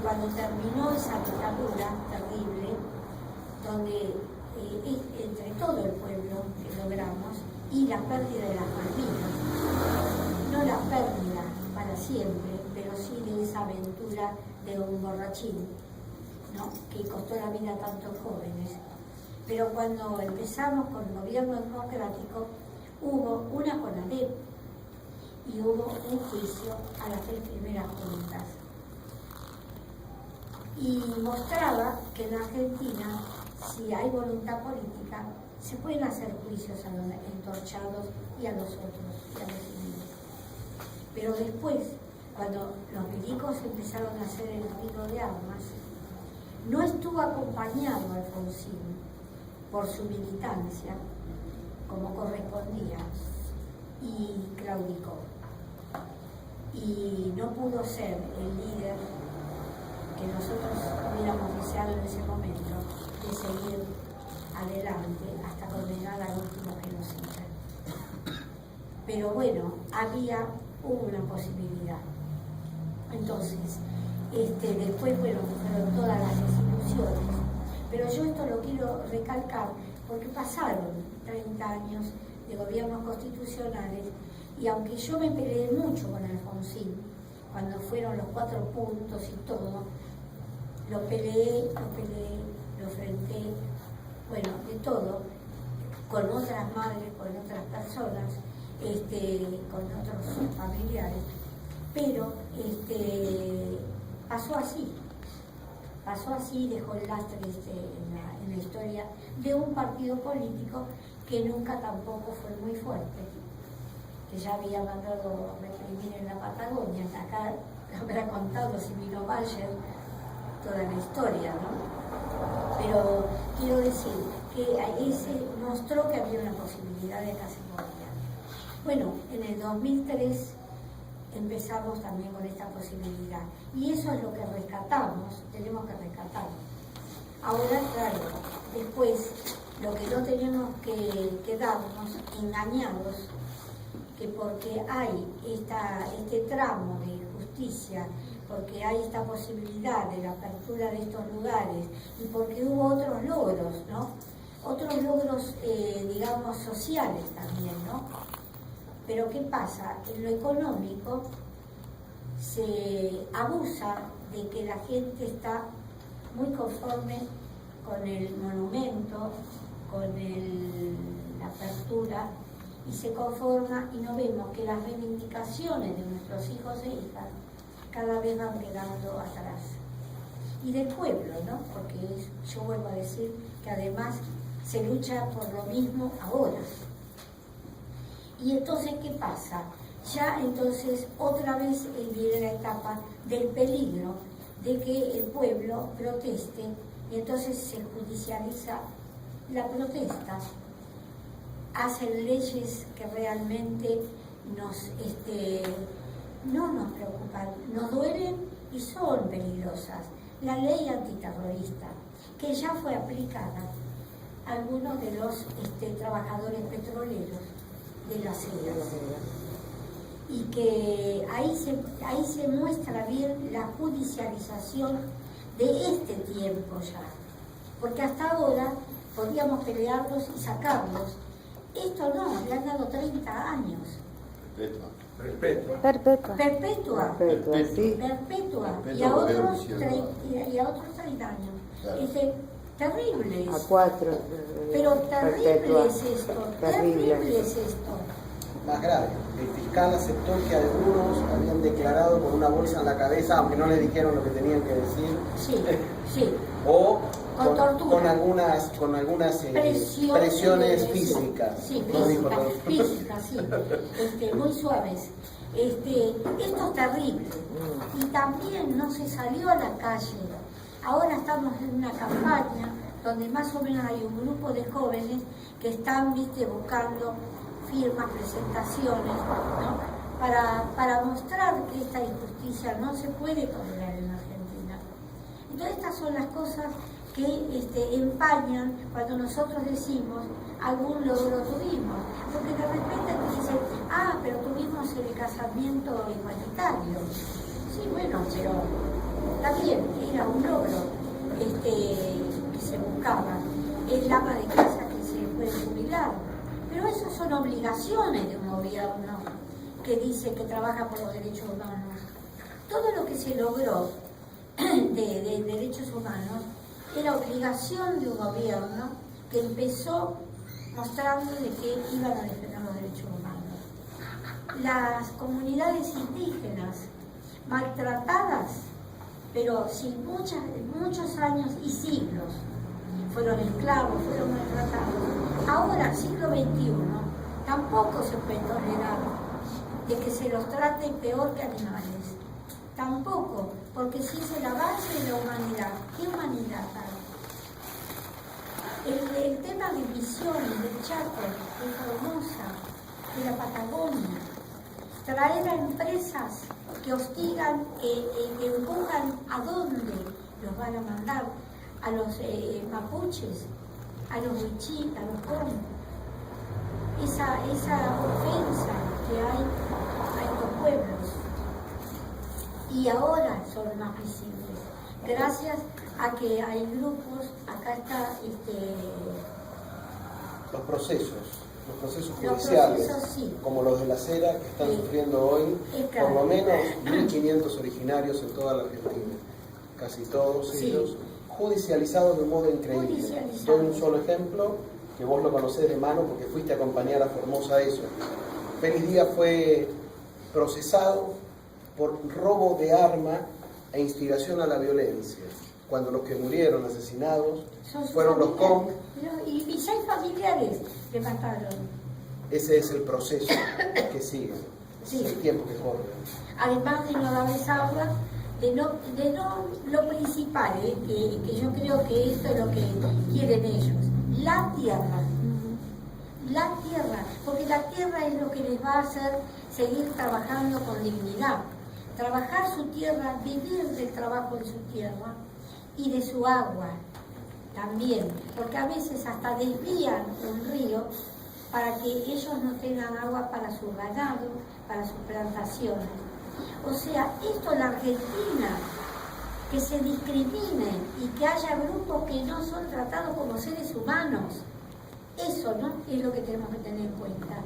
Speaker 1: cuando terminó esa dictadura terrible, donde entre todo el pueblo que logramos, y la pérdida de las Malvinas, no la pérdida para siempre, pero sí de esa aventura de un borrachín, ¿no?, que costó la vida a tantos jóvenes. Pero cuando empezamos con el gobierno democrático, hubo una CONADEP y hubo un juicio a las 3 primeras juntas. Y mostraba que en Argentina, si hay voluntad política, se pueden hacer juicios a los entorchados y a los otros, y a los civiles. Pero después, cuando los milicos empezaron a hacer el tiro de armas, no estuvo acompañado Alfonsín por su militancia, como correspondía, y claudicó. Y no pudo ser el líder que nosotros hubiéramos deseado en ese momento, de seguir adelante hasta condenar al último genocida. Pero bueno, hubo una posibilidad. Entonces, después, bueno, fueron todas las instituciones, pero yo esto lo quiero recalcar porque pasaron 30 años de gobiernos constitucionales, y aunque yo me peleé mucho con Alfonsín, cuando fueron los 4 puntos y todo, lo peleé, lo enfrenté, bueno, de todo, con otras madres, con otras personas, con otros familiares, pero pasó así, dejó el lastre en la historia de un partido político que nunca tampoco fue muy fuerte, que ya había mandado reprimir en la Patagonia. Acá habrá contado Silvino Bayer toda la historia, ¿no? Pero quiero decir que ese mostró que había una posibilidad de que se podía. Bueno, en el 2003 empezamos también con esta posibilidad, y eso es lo que rescatamos, tenemos que rescatarlo. Ahora, claro, después, lo que no tenemos que quedarnos engañados, que porque hay este tramo de justicia, porque hay esta posibilidad de la apertura de estos lugares, y porque hubo otros logros, ¿no? Otros logros, digamos, sociales también, ¿no? Pero ¿qué pasa? En lo económico se abusa de que la gente está muy conforme con el monumento, con la apertura, y se conforma, y no vemos que las reivindicaciones de nuestros hijos e hijas cada vez van quedando atrás. Y del pueblo, ¿no? Porque yo vuelvo a decir que además se lucha por lo mismo ahora. Y entonces, ¿qué pasa? Ya entonces otra vez viene la etapa del peligro de que el pueblo proteste, y entonces se judicializa la protesta. Hacen leyes que realmente no nos preocupan, nos duelen y son peligrosas. La ley antiterrorista, que ya fue aplicada a algunos de los trabajadores petroleros de las CEAs, y que ahí se muestra bien la judicialización de este tiempo ya, porque hasta ahora podíamos pelearlos y sacarlos. Esto no, le han dado 30 años. Perpetua,
Speaker 4: sí.
Speaker 1: Perpetua. Y a otros 30 años.
Speaker 3: Claro.
Speaker 1: Terrible es.
Speaker 4: A 4.
Speaker 1: Pero terrible
Speaker 4: perpetua.
Speaker 1: es esto,
Speaker 4: Terrible.
Speaker 1: terrible es esto.
Speaker 4: más grave. El fiscal aceptó que algunos habían declarado con una bolsa en la cabeza, aunque no le dijeron lo que tenían que decir.
Speaker 1: Sí, sí.
Speaker 4: O
Speaker 1: con tortura.
Speaker 4: Con algunas presiones físicas.
Speaker 1: Sí,
Speaker 4: no
Speaker 1: físicas, sí. Muy suaves. Esto es terrible. Y también no se salió a la calle. Ahora estamos en una campaña donde más o menos hay un grupo de jóvenes que están, buscando firmas, presentaciones, ¿no? para mostrar que esta injusticia no se puede tolerar en Argentina. Entonces estas son las cosas que empañan cuando nosotros decimos algún logro tuvimos, porque de repente te dicen, pero tuvimos el casamiento igualitario. Sí, bueno, pero también era un logro que se buscaba. El ama de casa que se puede jubilar. Pero eso son obligaciones de un gobierno que dice que trabaja por los derechos humanos. Todo lo que se logró de derechos humanos era obligación de un gobierno que empezó mostrando de que iban a defender los derechos humanos. Las comunidades indígenas maltratadas, pero sin muchos años y siglos, fueron esclavos, fueron maltratados. Ahora, siglo XXI, tampoco se puede tolerar de que se los trate peor que animales. Tampoco, porque si es el avance de la humanidad, ¿qué humanidad hay? El tema de Misiones, del Chaco, de Formosa, de la Patagonia, traer a empresas que hostigan, que empujan a dónde los van a mandar, a los mapuches, a los huichí, a los com. Esa ofensa que hay a estos pueblos. Y ahora son más visibles, gracias a que hay grupos, acá está
Speaker 4: los procesos judiciales,
Speaker 1: sí,
Speaker 4: como los de la Cera, que están sufriendo hoy por lo menos 1.500 originarios en toda la Argentina, casi todos ellos judicializados de un modo increíble. Doy un solo ejemplo, que vos lo conocés de mano porque fuiste a acompañar a Formosa a eso. Félix Díaz fue procesado por robo de arma e instigación a la violencia, cuando los que murieron asesinados fueron los COM.
Speaker 1: Y 6 familiares que mataron.
Speaker 4: Ese es el proceso que sigue,
Speaker 1: sí.
Speaker 4: El tiempo que corre.
Speaker 1: Además de no darles agua, de no lo principal, que yo creo que esto es lo que quieren ellos, la tierra. La tierra, porque la tierra es lo que les va a hacer seguir trabajando con dignidad. Trabajar su tierra, vivir del trabajo de su tierra y de su agua también, porque a veces hasta desvían un río para que ellos no tengan agua para su ganado, para sus plantaciones. O sea, esto en la Argentina, que se discrimine y que haya grupos que no son tratados como seres humanos, eso, ¿no?, es lo que tenemos que tener en cuenta.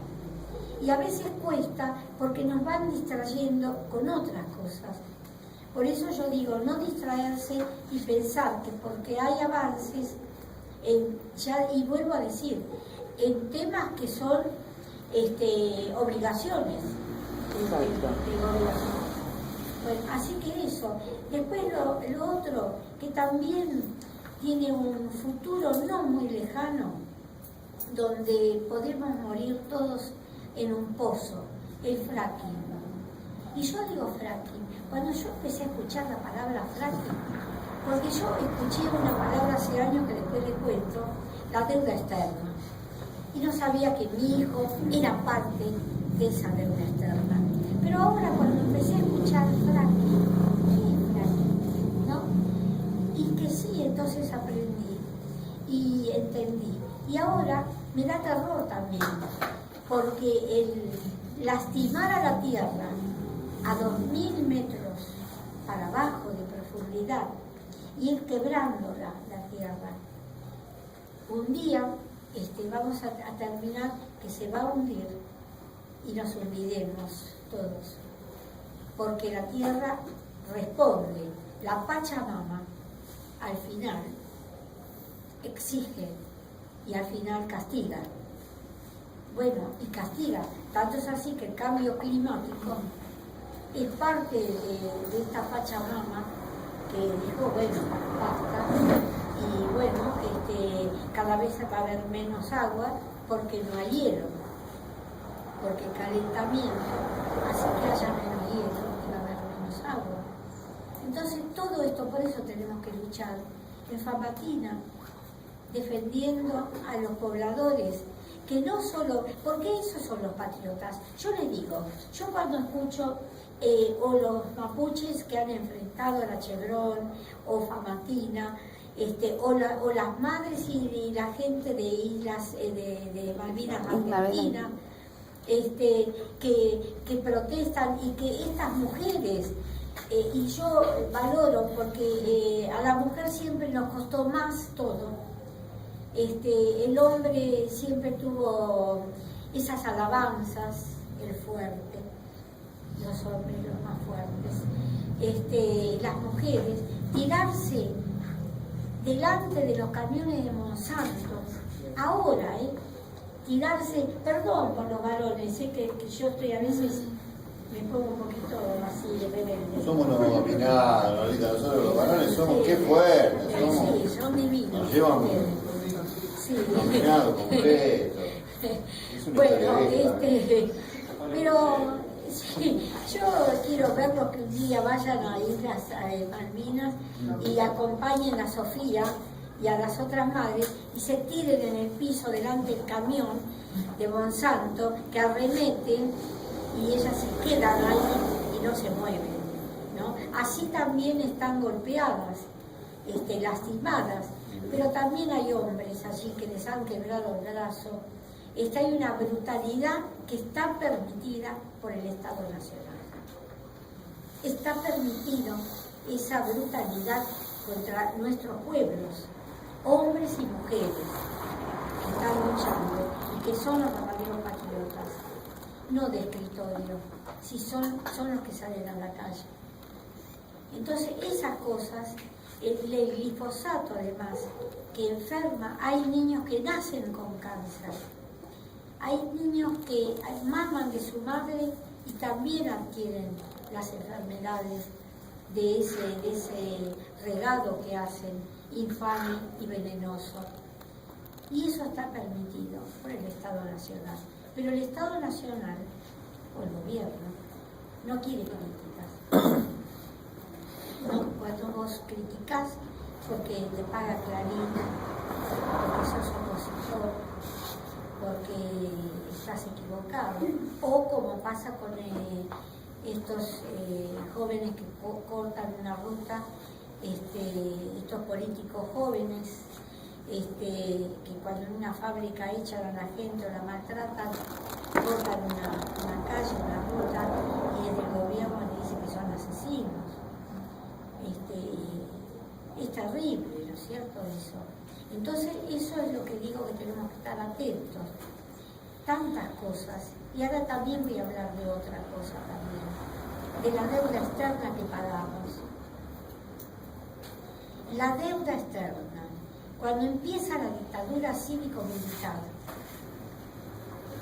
Speaker 1: Y a veces cuesta porque nos van distrayendo con otras cosas. Por eso yo digo, no distraerse y pensar que porque hay avances, y vuelvo a decir, en temas que son obligaciones de gobierno. Bueno, así que eso. Después lo otro, que también tiene un futuro no muy lejano, donde podemos morir todos en un pozo, el fracking. Y yo digo fracking, cuando yo empecé a escuchar la palabra fracking, porque yo escuché una palabra hace años que después les cuento, la deuda externa. Y no sabía que mi hijo era parte de esa deuda externa. Pero ahora cuando empecé a escuchar fracking, ¿qué es fracking? ¿No? Y que sí, entonces aprendí y entendí. Y ahora me da terror también, porque el lastimar a la tierra a 2.000 metros para abajo de profundidad y ir quebrando la tierra, un día vamos a terminar que se va a hundir y nos hundiremos todos, porque la tierra responde, la Pachamama al final exige y al final castiga. bueno, y castiga. Tanto es así que el cambio climático es parte de esta Pachamama que dijo, bueno, basta, y bueno, cada vez va a haber menos agua porque no hay hielo, porque el calentamiento hace que haya menos hielo y va a haber menos agua. Entonces todo esto, por eso tenemos que luchar en Famatina, defendiendo a los pobladores, que no solo, porque esos son los patriotas. Yo les digo, yo cuando escucho o los mapuches que han enfrentado a la Chevron o Famatina, o las madres y la gente de islas de Malvinas Argentina, que protestan, y que estas mujeres, y yo valoro porque a la mujer siempre nos costó más todo. El hombre siempre tuvo esas alabanzas, el fuerte, los hombres los más fuertes, las mujeres, tirarse delante de los camiones de Monsanto, ahora, tirarse, perdón por los varones, sé que yo estoy a veces, me pongo un poquito así de rebelde.
Speaker 3: Somos los dominados, ahorita nosotros los varones somos, sí, qué fuertes, somos,
Speaker 1: sí, son divinos.
Speaker 3: Nos llevan dominados completos.
Speaker 1: Bueno, pero sí, yo quiero verlos que un día vayan a Islas Malvinas y acompañen a Sofía y a las otras madres y se tiren en el piso delante del camión de Monsanto, que arremeten y ellas se quedan ahí y no se mueven, ¿no? Así también están golpeadas, lastimadas, pero también hay hombres allí que les han quebrado el brazo. Hay una brutalidad que está permitida por el Estado Nacional. Está permitido esa brutalidad contra nuestros pueblos, hombres y mujeres que están luchando y que son los verdaderos patriotas, no de escritorio, si son los que salen a la calle. Entonces esas cosas, el glifosato además, que enferma, hay niños que nacen con cáncer, hay niños que maman de su madre y también adquieren las enfermedades de ese regado que hacen, infame y venenoso. Y eso está permitido por el Estado Nacional. Pero el Estado Nacional, o el gobierno, no quiere críticas. No, cuando vos criticás porque te paga Clarín, porque sos opositor, porque estás equivocado, o como pasa con estos jóvenes que cortan una ruta, estos políticos jóvenes, que cuando en una fábrica echan a la gente o la maltratan, cortan una calle, una ruta, y desde el gobierno le dicen que son asesinos. Es terrible, ¿no es cierto? Eso. Entonces, eso es lo que digo, que tenemos que estar atentos. Tantas cosas. Y ahora también voy a hablar de otra cosa también, de la deuda externa que pagamos. La deuda externa. Cuando empieza la dictadura cívico-militar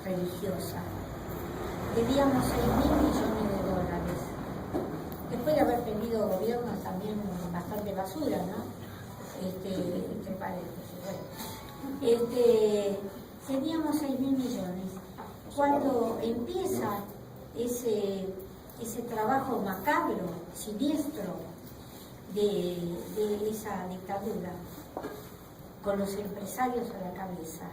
Speaker 1: religiosa, debíamos 6.000 millones de dólares. Después de haber pedido gobiernos también bastante basura, ¿no? Entre paréntesis. Bueno. Teníamos 6.000 millones. Cuando empieza ese trabajo macabro, siniestro, de esa dictadura, con los empresarios a la cabeza,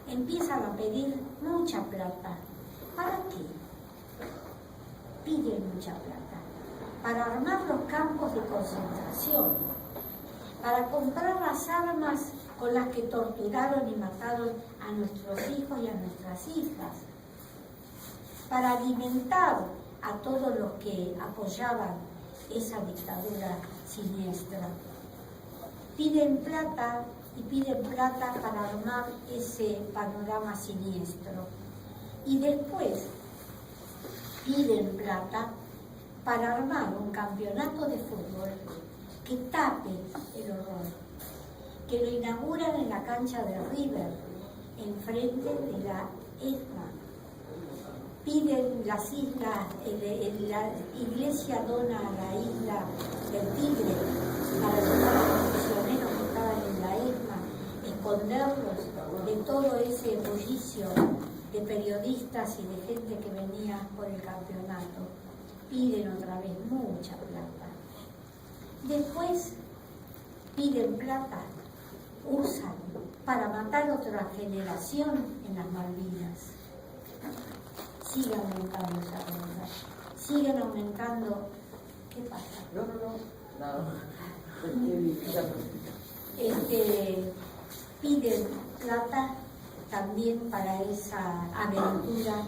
Speaker 1: empiezan a pedir mucha plata. ¿Para qué? Piden mucha plata. Para armar los campos de concentración, para comprar las armas con las que torturaron y mataron a nuestros hijos y a nuestras hijas, para alimentar a todos los que apoyaban esa dictadura siniestra. Piden plata y piden plata para armar ese panorama siniestro. Y después piden plata para armar un campeonato de fútbol que tape el horror, que lo inauguran en la cancha de River, enfrente de la ESMA, piden las islas, la iglesia dona a la isla del Tigre para llevar a los prisioneros que estaban en la ESMA, esconderlos de todo ese bullicio de periodistas y de gente que venía por el campeonato. Piden otra vez mucha plata. Después piden plata, usan para matar otra generación en las Malvinas. Sigue aumentando esa deuda, siguen aumentando. ¿Qué pasa?
Speaker 5: Nada.
Speaker 1: Piden plata también para esa aventura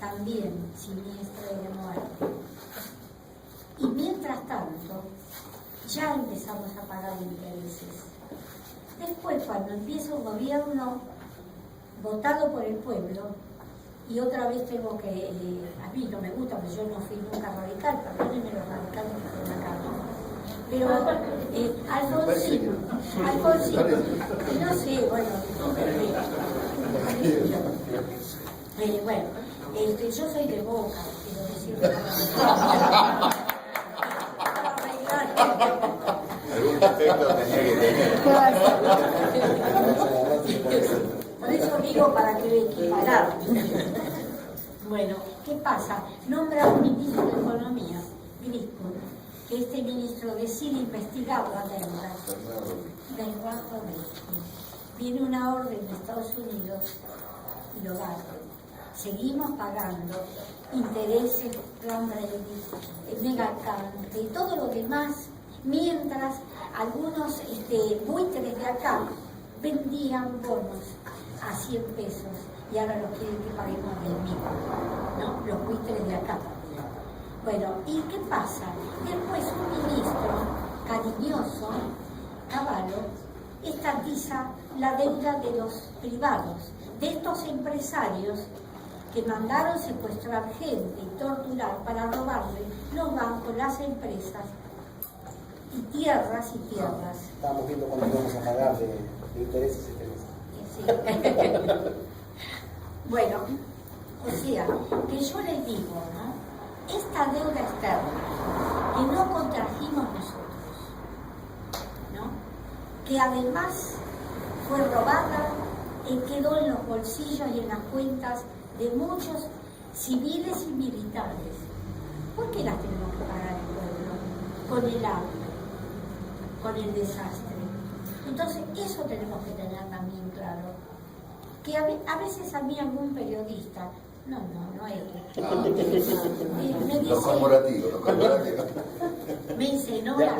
Speaker 1: también siniestra y de muerte. Y mientras tanto, ya empezamos a pagar intereses. Después, cuando empieza un gobierno votado por el pueblo, y otra vez tengo que, a mí no me gusta, porque yo no fui nunca radical, perdónenme los radicales que están acá, pero Alfonsín, no sé, bueno, yo soy de Boca, quiero decir,
Speaker 3: Algún defecto tenía que tener.
Speaker 1: Por eso digo para que equiparar. Bueno, ¿qué pasa? Nombra un ministro de Economía, Grisco, que este ministro decide investigar la deuda del Banco México. Viene una orden de Estados Unidos y lo baten. Seguimos pagando intereses, plan Megacante y todo lo demás, mientras algunos buitres de acá vendían bonos a 100 pesos y ahora los quieren que paguemos 10.000, ¿no? Los buitres de acá. Bueno, ¿y qué pasa? Después un ministro cariñoso, Cavallo, estatiza la deuda de los privados, de estos empresarios que mandaron secuestrar gente y torturar para robarle los bancos, las empresas y tierras y tierras.
Speaker 4: Estábamos viendo cuánto íbamos a pagar de intereses este mes.
Speaker 1: Sí. Bueno, o sea, que yo les digo, ¿no? Esta deuda externa que no contrajimos nosotros, ¿no? Que además fue robada y quedó en los bolsillos y en las cuentas de muchos civiles y militares. ¿Por qué las tenemos que pagar el pueblo? Con el hambre, con el desastre. Entonces, eso tenemos que tener también claro. Que a veces a mí algún periodista, no es me
Speaker 3: Los corporativos.
Speaker 1: me dice, Nora,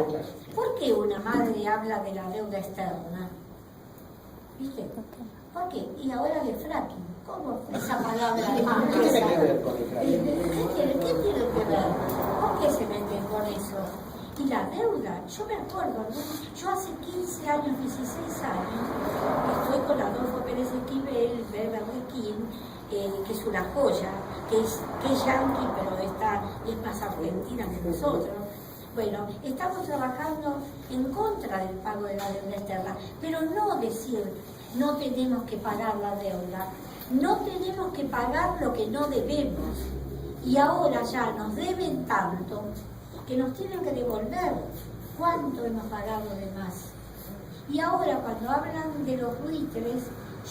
Speaker 1: ¿por qué una madre habla de la deuda externa? ¿Viste? ¿Por qué? Y ahora de fracking. ¿Cómo esa palabra?
Speaker 4: ¿Qué tiene que ver con el fracking?
Speaker 1: ¿Qué tiene que ver? ¿Por qué se meten con eso? Y la deuda, yo me acuerdo, ¿no? Yo hace 15 años, 16 años, estoy con Adolfo Pérez Esquivel, Beverly King, que es una joya, que es yanqui, pero es más argentina que nosotros. Bueno, estamos trabajando en contra del pago de la deuda externa, pero no decir no tenemos que pagar la deuda, no tenemos que pagar lo que no debemos. Y ahora ya nos deben tanto que nos tienen que devolver cuánto hemos pagado de más. Y ahora cuando hablan de los buitres,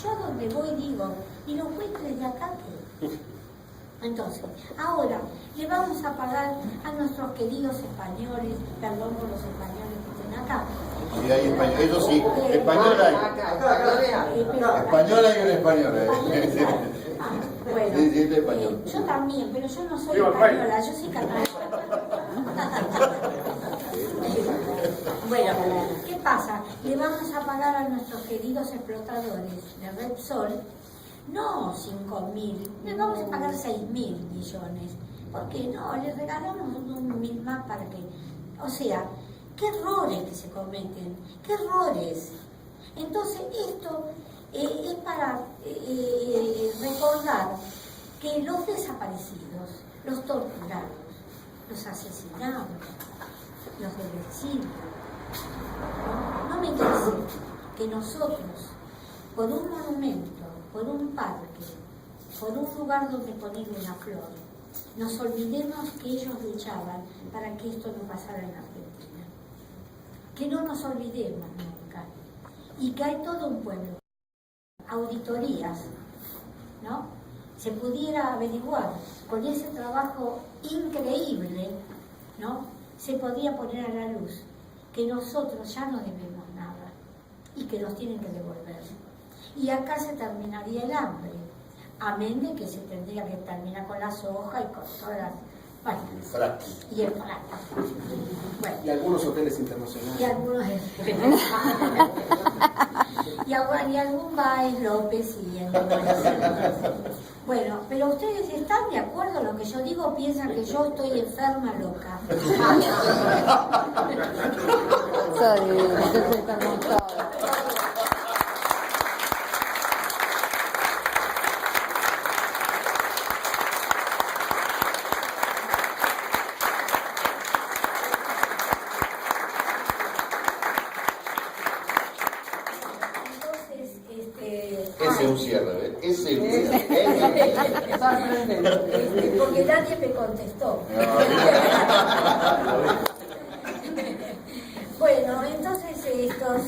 Speaker 1: yo donde voy digo, ¿y los buitres de acá qué? Entonces, ahora le vamos a pagar a nuestros queridos españoles, perdón por los españoles que estén acá.
Speaker 3: Sí, hay español, eso sí, español hay. Español hay un español.
Speaker 1: Bueno,
Speaker 3: sí, es español.
Speaker 1: Yo también, pero yo no soy española, yo soy catalana. Bueno, ¿qué pasa? Le vamos a pagar a nuestros queridos explotadores de Repsol, no 5.000, le vamos a pagar 6.000 millones. ¿Por qué no? Les regalamos 1.000 más para que... O sea, ¿qué errores que se cometen? ¿Qué errores? Entonces, esto es para recordar que los desaparecidos, los torturados, los asesinados, los del exilio, no me dice que nosotros, por un monumento, por un parque, por un lugar donde poner una flor. Nos olvidemos que ellos luchaban para que esto no pasara en Argentina. Que no nos olvidemos nunca. Y que hay todo un pueblo. Auditorías, ¿no? Se pudiera averiguar con ese trabajo increíble, ¿no? Se podía poner a la luz que nosotros ya no debemos nada y que nos tienen que devolver. Y acá se terminaría el hambre. Amén de que se tendría que terminar con la soja y con todas las... Bueno, y el fracaso. Bueno.
Speaker 4: Y algunos hoteles internacionales.
Speaker 1: Y algunos... y algún Baez López y bueno, pero ustedes están de acuerdo en lo que yo digo, piensan que yo estoy enferma loca.
Speaker 3: Ese es un cierre, ¿ves? Ese es un cierre.
Speaker 1: Porque nadie me contestó. Bueno, entonces estos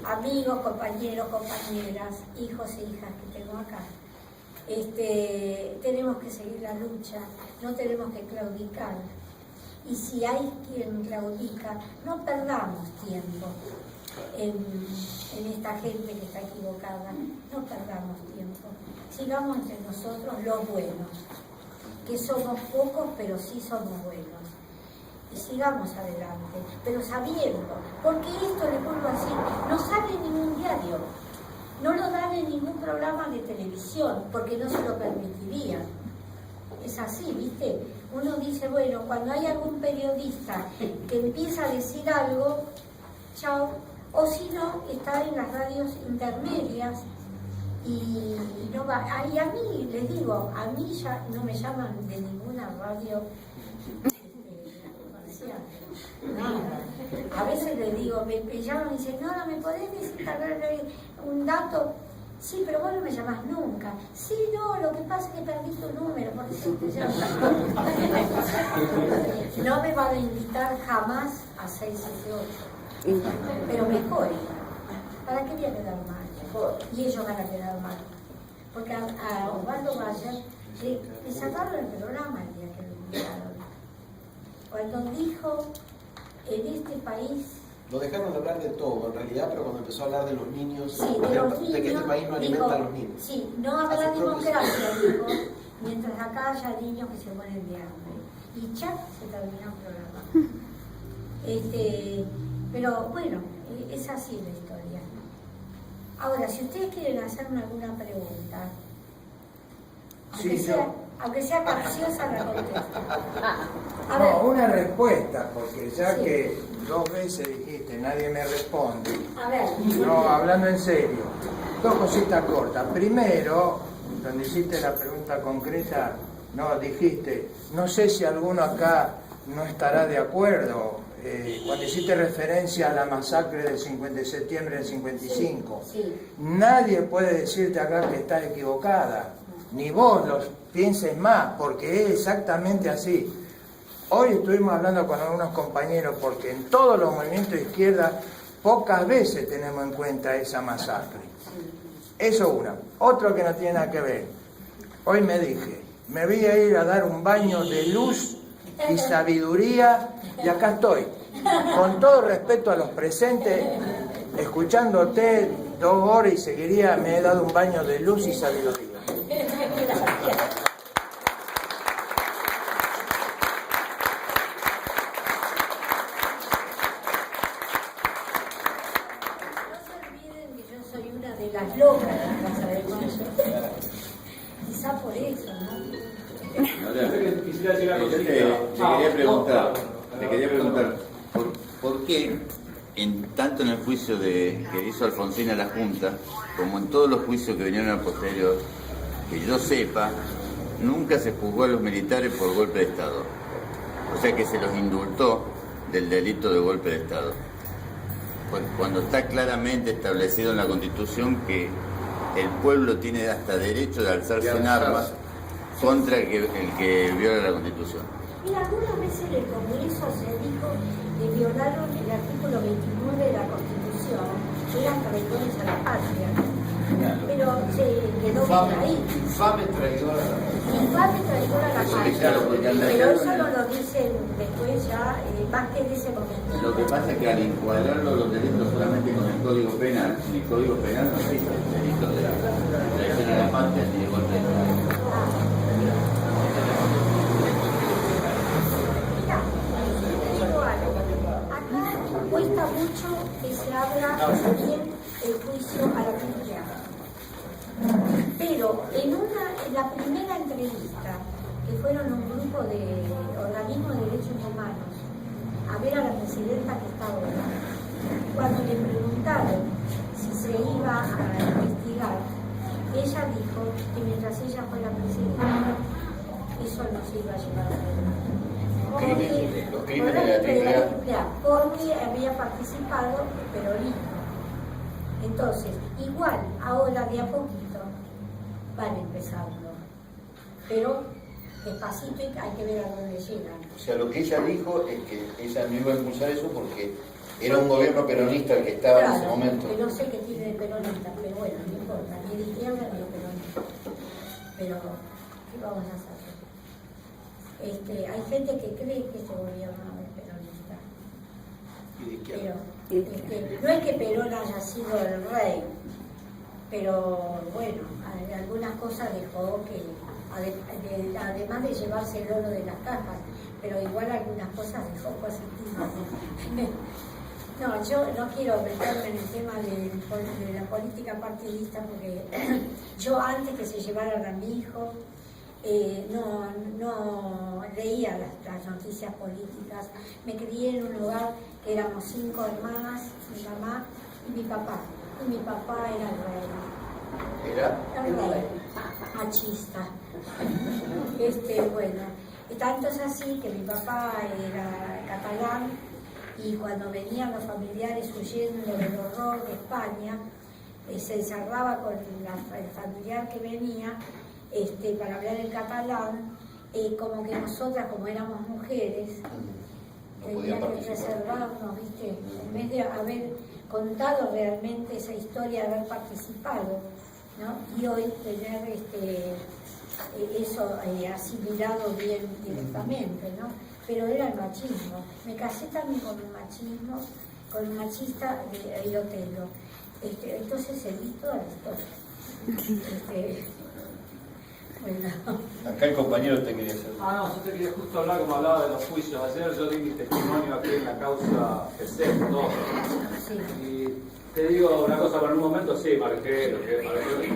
Speaker 1: amigos, compañeros, compañeras, hijos e hijas que tengo acá, tenemos que seguir la lucha, no tenemos que claudicar. Y si hay quien claudica, no perdamos tiempo en esta gente que está equivocada, no perdamos tiempo. Sigamos entre nosotros los buenos, que somos pocos, pero sí somos buenos. Y sigamos adelante, pero sabiendo, porque esto, les vuelvo a decir, no sale en ningún diario, no lo dan en ningún programa de televisión, porque no se lo permitirían. Es así, ¿viste? Uno dice, bueno, cuando hay algún periodista que empieza a decir algo, chao, o si no, está en las radios intermedias y no va. Y a mí, les digo, a mí ya no me llaman de ninguna radio comercial, nada. A veces les digo, me llaman y dicen, no, ¿me podés decir un dato? Sí, pero vos no me llamás nunca. Sí, no, lo que pasa es que perdí tu número, por eso te llamo. No me van a invitar jamás a 678. Pero mejor. ¿Para qué voy a quedar mal? Y ellos van a quedar mal. Porque a Osvaldo Bayer le sacaron el programa el día que lo invitaron. Cuando dijo, en este país...
Speaker 4: Lo dejaron de hablar de todo, en realidad, pero cuando empezó a hablar de los niños,
Speaker 1: sí, de los niños,
Speaker 4: de que este país no alimenta a los niños.
Speaker 1: Sí, no habrá democracia, dijo, mientras acá haya niños que se mueren de hambre. Y ya se terminó el programa. Pero bueno, es así la historia. Ahora, si ustedes quieren hacerme alguna pregunta, aunque sea capciosa, la contesto.
Speaker 5: No, una respuesta, porque ya que 2 veces dijiste, nadie me responde.
Speaker 1: A ver.
Speaker 5: No, hablando en serio, 2 cositas cortas. Primero, donde hiciste la pregunta concreta, no, dijiste, no sé si alguno acá no estará de acuerdo. Cuando hiciste referencia a la masacre del 5 de septiembre del 55, nadie puede decirte acá que estás equivocada, ni vos los pienses más, porque es exactamente así. Hoy estuvimos hablando con algunos compañeros, porque en todos los movimientos de izquierda pocas veces tenemos en cuenta esa masacre. Eso una. Otro que no tiene nada que ver. Hoy me dije, me voy a ir a dar un baño de luz y sabiduría, y acá estoy, con todo respeto a los presentes, escuchándote 2 horas y seguiría, me he dado un baño de luz y sabiduría.
Speaker 1: Las locas de la Plaza de Mayo. Quizá por eso, ¿no?
Speaker 6: Te quería preguntar, ¿por qué tanto en el juicio que hizo Alfonsín a la Junta, como en todos los juicios que vinieron a posterior, que yo sepa, nunca se juzgó a los militares por golpe de Estado? O sea que se los indultó del delito de golpe de Estado. Cuando está claramente establecido en la Constitución que el pueblo tiene hasta derecho de alzarse en armas contra el que viola la Constitución.
Speaker 1: Mira, algunas veces en el Congreso se dijo que violaron el artículo 29 de la Constitución, que eran traidores a la patria. Pero se quedó ahí.
Speaker 3: Infame traidor a la patria.
Speaker 1: Infame traidor a la patria. Pero eso no lo dicen después ya, más que en ese momento.
Speaker 6: Lo que pasa es que al encuadrarlo los delitos solamente con el Código Penal, en el Código Penal no existe el delito de traición a la patria ni de golpe de Estado.
Speaker 1: Acá cuesta mucho que se abra bien el juicio a la patria. Pero en la primera entrevista, que fueron un grupo de organismos de derechos humanos a ver a la presidenta que está ahora, cuando le preguntaron si se iba a investigar, ella dijo que mientras ella fuera presidenta, eso no se iba a llevar adelante.
Speaker 3: Los crímenes de la Triple A.
Speaker 1: Porque había participado el peronismo. Entonces, igual, ahora de a poquito van empezando. Pero despacito hay que ver a dónde llegan.
Speaker 3: O sea, lo que ella dijo es que ella no iba a impulsar eso porque era un gobierno peronista el que estaba en ese momento.
Speaker 1: Que no sé qué tiene de peronista, pero bueno, no importa, ni de izquierda ni de peronista. Pero, ¿qué vamos a hacer? Hay gente que cree que este gobierno es peronista.
Speaker 4: ¿Y de izquierda?
Speaker 1: Pero no es que Perón haya sido el rey, pero bueno, algunas cosas dejó que, además de llevarse el oro de las cajas, pero igual algunas cosas dejó positivas. No, yo no quiero meterme en el tema de la política partidista porque yo antes que se llevaran a mi hijo no leía las noticias políticas. Me crié en un hogar que éramos 5 hermanas, mi mamá y mi papá. Y mi papá era el rey.
Speaker 3: ¿Era?
Speaker 1: El rey, machista. Bueno, y tanto es así que mi papá era catalán y cuando venían los familiares huyendo del horror de España, se encerraba con el familiar que venía para hablar en catalán, como que nosotras, como éramos mujeres, teníamos que reservarnos, ¿viste? En vez de haber contado realmente esa historia, de haber participado, ¿no? Y hoy tener eso asimilado bien directamente, ¿no? Pero era el machismo. Me casé también con un machista de Otelo. Entonces he visto toda la historia. Bueno.
Speaker 3: Acá el compañero te quería hacer.
Speaker 7: No, yo te quería justo hablar como hablaba de los juicios. Ayer yo di mi testimonio aquí en la causa GESEC, ¿no?
Speaker 1: Sí.
Speaker 7: Y te digo una cosa, por un momento sí, marqué lo que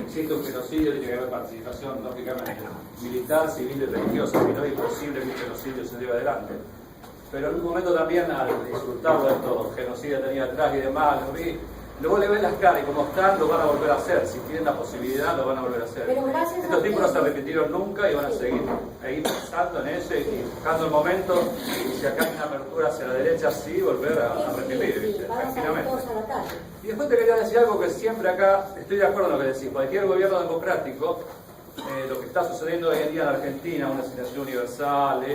Speaker 7: existe un genocidio, tiene que haber participación, lógicamente, militar, civil y religiosa, que no es imposible que un genocidio se lleve adelante. Pero en un momento también, al disfrutar de estos genocidios que tenía atrás y demás, lo vi. Luego le ven las caras y como están, lo van a volver a hacer. Si tienen la posibilidad, lo van a volver a hacer. Estos tipos no se repitieron nunca y van a seguir pensando en eso y buscando el momento. Y si acá hay una apertura hacia la derecha, sí, volver a repetir, ¿viste? Tranquilamente. Y después te quería decir algo que siempre acá, estoy de acuerdo en lo que decís. Cualquier gobierno democrático, lo que está sucediendo hoy en día en Argentina, una asignación universal,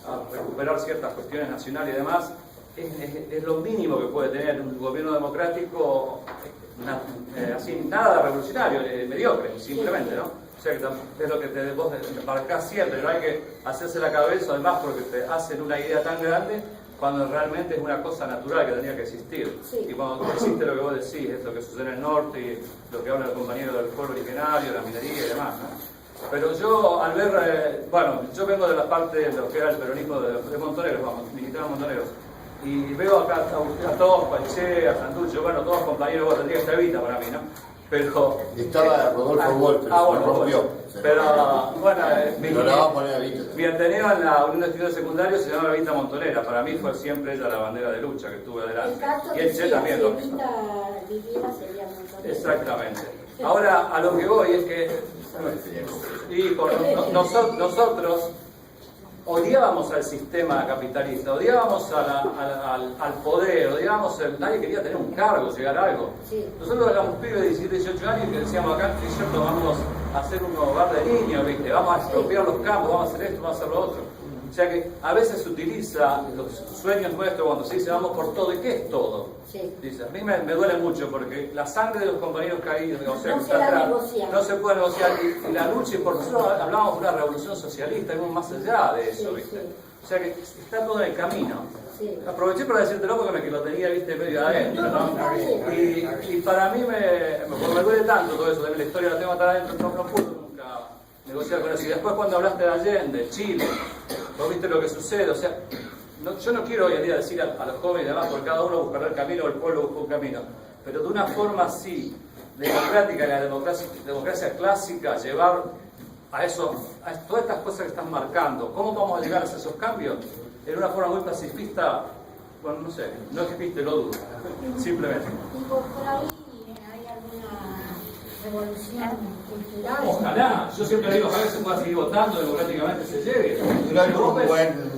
Speaker 7: a recuperar ciertas cuestiones nacionales y demás, es lo mínimo que puede tener un gobierno democrático, así, nada revolucionario, mediocre, simplemente, ¿no? O sea, que es lo que vos marcás siempre, no hay que hacerse la cabeza, además, porque te hacen una idea tan grande cuando realmente es una cosa natural que tenía que existir.
Speaker 1: Sí.
Speaker 7: Y cuando existe lo que vos decís, es lo que sucede en el norte y lo que habla el compañero del pueblo originario, la minería y demás, ¿no? Pero yo, al ver, yo vengo de la parte de lo que era el peronismo de Montoneros, militares montoneros. Y veo acá a todos, Pache, a Santucho, todos compañeros, vos tendría que estar Evita para mí, ¿no? Pero...
Speaker 3: Estaba Rodolfo Wolf,
Speaker 7: bueno,
Speaker 3: rompió.
Speaker 7: Pero,
Speaker 3: Pero la va a poner a Evita.
Speaker 7: Mi Ateneo en la Unión de Estudios Secundarios se llama Evita Montonera. Para mí fue siempre ella la bandera de lucha que tuve adelante. Y el Che también lo mismo. Exactamente. Ahora, a lo que voy es que... Y por nosotros... odiábamos al sistema capitalista, odiábamos al poder, nadie quería tener un cargo, llegar a algo.
Speaker 1: Sí.
Speaker 7: Nosotros éramos pibes de 17, 18 años que decíamos acá en Fisher vamos a hacer un hogar de niños, ¿viste? Vamos a expropiar los campos, vamos a hacer esto, vamos a hacer lo otro. O sea que a veces se utiliza los sueños nuestros cuando se dice vamos por todo. ¿Y qué es todo?
Speaker 1: Sí.
Speaker 7: Dice, a mí me duele mucho porque la sangre de los compañeros caídos, o sea,
Speaker 1: no
Speaker 7: que está atrás,
Speaker 1: negociar.
Speaker 7: no se puede negociar. Y la lucha, y por nosotros hablábamos de una revolución socialista, algo más allá de eso, ¿viste? O sea que está todo en el camino.
Speaker 1: Sí.
Speaker 7: Aproveché para decírtelo porque me lo tenía, viste, medio adentro, ¿no? Y para mí me duele tanto todo eso, de la historia la tengo tan adentro, no puedo nunca negociar con eso. Y después cuando hablaste de Allende, Chile, vos viste lo que sucede, o sea, yo no quiero hoy en día decir a los jóvenes y demás, porque cada uno buscará el camino o el pueblo busca un camino, pero de una forma así, democrática, en la democracia clásica, llevar a todas estas cosas que están marcando, ¿cómo vamos a llegar a esos cambios? En una forma muy pacifista, bueno, no sé, no es que viste, lo dudo, simplemente.
Speaker 1: Digo, por ahí hay alguna revolución cultural.
Speaker 7: Ojalá, yo siempre digo, ojalá se pueda seguir votando, democráticamente se llegue.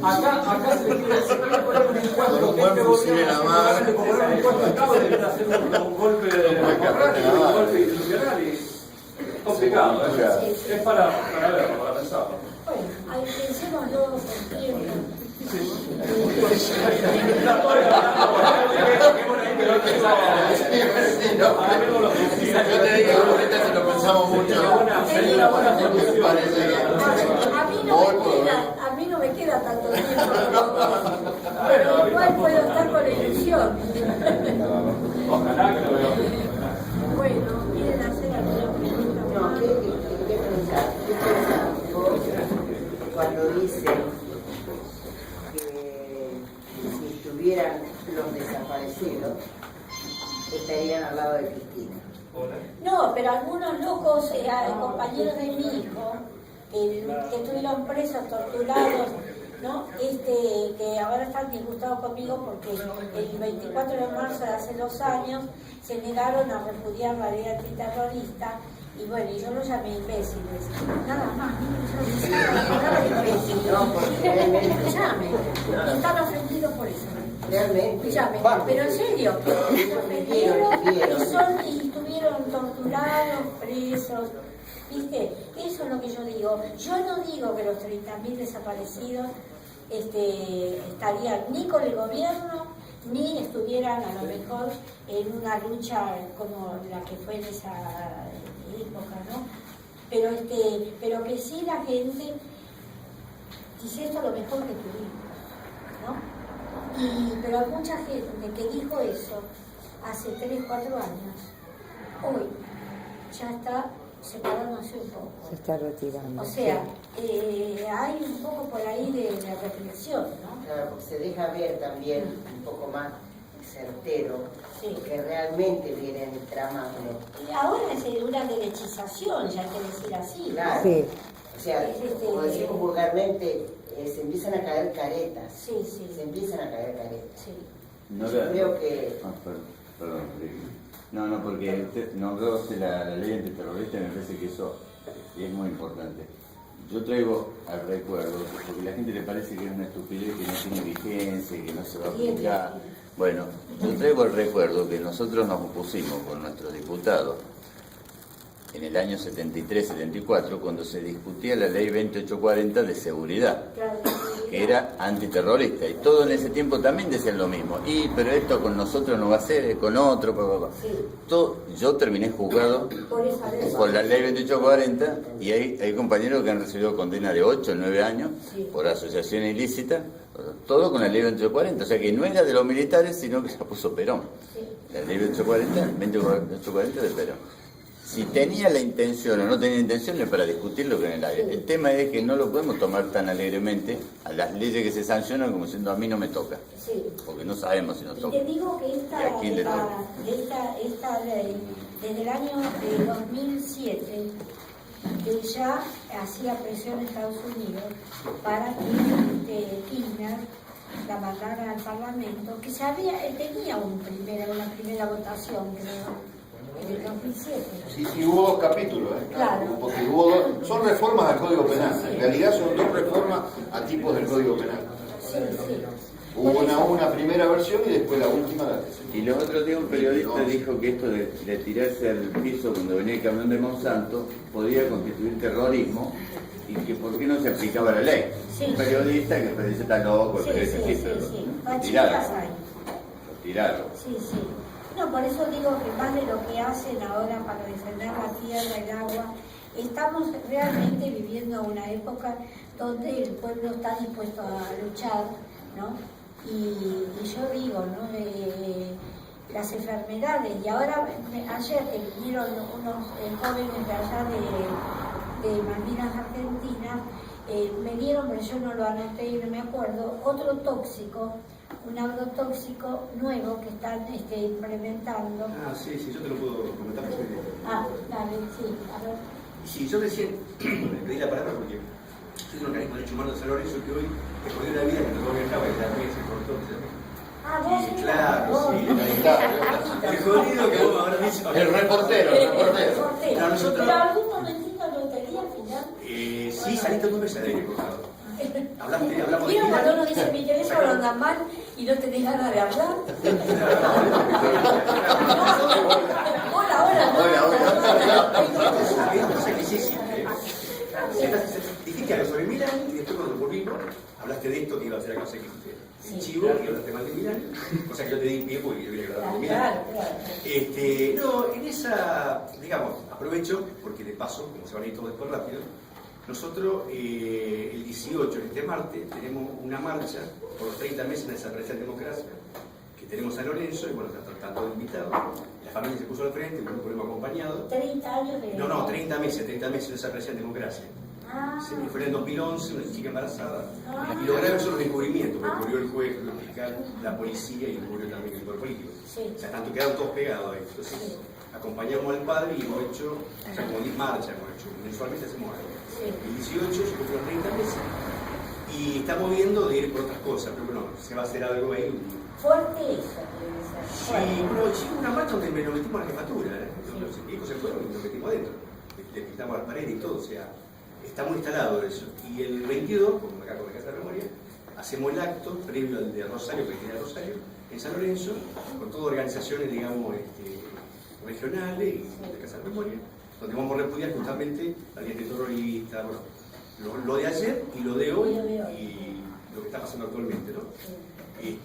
Speaker 7: Acá se le quiere poner un impuesto.
Speaker 3: Con un buen fusil en la mano.
Speaker 7: Se poner un impuesto acá, debería hacer un golpe democrático, un golpe institucional y es complicado, ¿eh? Es para verlo, para pensarlo.
Speaker 1: Bueno, ahí pensémoslo con tiempo.
Speaker 3: Yo te digo, ahorita se lo pensamos mucho.
Speaker 1: A mí no me queda tanto tiempo. Pero igual puedo estar con ilusión.
Speaker 7: Ojalá que lo veo.
Speaker 1: Bueno, ¿quieren hacer alguna pregunta?
Speaker 8: No, ¿qué pensás? ¿Qué pensás vos cuando dicen que si estuvieran los desaparecidos estarían al lado de Cristina?
Speaker 1: No, pero algunos locos, compañeros de mi hijo, que estuvieron presos, torturados, ¿no? Que ahora están disgustados conmigo porque el 24 de marzo de hace 2 años se negaron a repudiar la ley antiterrorista y bueno, yo los llamé imbéciles, nada más, no me llame, están ofendidos por eso.
Speaker 8: Realmente.
Speaker 1: Pero en serio, se ofendieron y estuvieron torturados, presos. ¿Viste? Eso es lo que yo digo. Yo no digo que los 30.000 desaparecidos estarían ni con el gobierno, ni estuvieran a lo mejor en una lucha como la que fue en esa época, ¿no? Pero que sí la gente dice esto es lo mejor que tuvimos, ¿no? Pero hay mucha gente que dijo eso hace 3, 4 años, hoy ya está separándose un poco.
Speaker 9: Se está retirando.
Speaker 1: O sea, hay un poco por ahí de reflexión, ¿no?
Speaker 8: Claro, porque se deja ver también un poco más certero que realmente vienen tramando.
Speaker 1: Y ahora es una derechización, ya hay que decir así.
Speaker 8: Claro.
Speaker 9: Sí.
Speaker 8: O sea, como decimos vulgarmente, se empiezan a caer caretas.
Speaker 1: Sí.
Speaker 8: Se empiezan a caer caretas.
Speaker 1: Sí.
Speaker 6: No,
Speaker 8: yo creo que...
Speaker 6: perdón. No, porque usted nombró la ley antiterrorista y me parece que eso es muy importante. Yo traigo al recuerdo, porque a la gente le parece que es una estupidez, que no tiene vigencia, que no se va a aplicar. Bueno, yo traigo al recuerdo que nosotros nos opusimos con nuestros diputados en el año 73-74, cuando se discutía la ley 2840 de seguridad, que era antiterrorista, y todo en ese tiempo también decían lo mismo, pero esto con nosotros no va a ser, con otro, yo terminé juzgado por la ley 2840, y hay compañeros que han recibido condena de 8 o 9 años por asociación ilícita, todo con la ley 2840, o sea que no era de los militares, sino que se puso Perón, la ley 2840 de Perón. Si tenía la intención o no tenía intención es para discutirlo con el aire. El tema es que no lo podemos tomar tan alegremente a las leyes que se sancionan como diciendo a mí no me toca. Porque no sabemos si nos toca.
Speaker 1: Y te digo que esta ley, desde el año 2007, que ya hacía presión en Estados Unidos para que Kirchner la mandara al Parlamento, que tenía una primera votación, creo, en el 2007. 2007.
Speaker 3: Sí, hubo 2 capítulos, ¿eh?
Speaker 1: Claro.
Speaker 3: Porque hubo son reformas al Código Penal. En realidad son 2 reformas a tipos del Código Penal.
Speaker 1: Sí.
Speaker 3: Hubo una primera versión y después la última, la tercera.
Speaker 6: Y los otros días un periodista dijo que esto de tirarse al piso cuando venía el camión de Monsanto podía constituir terrorismo y que por qué no se aplicaba la ley.
Speaker 1: Sí.
Speaker 6: Un periodista que parece tan loco, tiraron.
Speaker 1: Sí. No, por eso digo que más de lo que hacen ahora para defender la tierra, el agua, estamos realmente viviendo una época donde el pueblo está dispuesto a luchar, ¿no? Y yo digo, ¿no? Las enfermedades, y ahora ayer que vinieron unos jóvenes de allá de Malvinas Argentinas, me dieron, pero yo no lo anoté y no me acuerdo, otro tóxico, un agrotóxico nuevo que están implementando.
Speaker 9: Ah, sí, yo te lo puedo comentar.
Speaker 1: Dale, sí, a ver.
Speaker 9: Sí, yo recién me pedí la palabra porque soy un organismo de derechos humanos de San Lorenzo que hoy te jodió la vida que no viajaba y la se cortó.
Speaker 1: Vos
Speaker 9: sí, claro, sí. El jodido que vos ahora mismo.
Speaker 3: El reportero.
Speaker 9: No, nosotros...
Speaker 1: Pero algún momentito lo tenía al final.
Speaker 9: Sí, saliste 2 veces de aire, por favor. Hablamos de...
Speaker 1: ¿Vieron cuando uno dice, mi teléfono anda mal y no tenés ganas de hablar?
Speaker 9: Dijiste algo sobre Milán y después cuando volvimos hablaste de esto que iba a ser acá en Chivo y hablaste mal de Milán, cosa que yo te di pie porque yo hubiera hablado de Milán. No, en esa, digamos, aprovecho porque de paso, como se van a ir todos después rápido, nosotros el 18, este martes, tenemos una marcha por los 30 meses de desarrollar democracia que tenemos en San Lorenzo y bueno, están todos invitados. La familia se puso al frente, un grupo hemos acompañado.
Speaker 1: 30 años de...
Speaker 9: No, 30 meses de desarrollar democracia. Sí, fue en el 2011, una chica embarazada. Y lo grave son los descubrimientos, que descubrió el juez, el fiscal, la policía y descubrió también el poder político. O sea, tanto quedaron todos pegados ahí. Entonces, acompañamos al padre y hemos hecho, o sea, como 10 marchas hemos hecho, mensualmente hacemos algo. El 18 se cumplieron 30 meses y estamos viendo de ir por otras cosas, pero bueno, se va a hacer algo ahí.
Speaker 1: Fuerte eso, debe ser.
Speaker 9: Sí, bueno, hicimos una marcha donde nos metimos a la jefatura, los equipos se fueron y nos metimos adentro. Le pintamos las paredes y todo, o sea, está muy instalado eso. Y el 22, como acá con la Casa de Memoria, hacemos el acto previo al de Rosario, que tiene Rosario, en San Lorenzo, con todas organizaciones, digamos, regionales y de Casa de Memoria, donde vamos a repudiar justamente la ley terrorista, bueno, lo de ayer y lo de hoy y lo que está pasando actualmente, ¿no? Y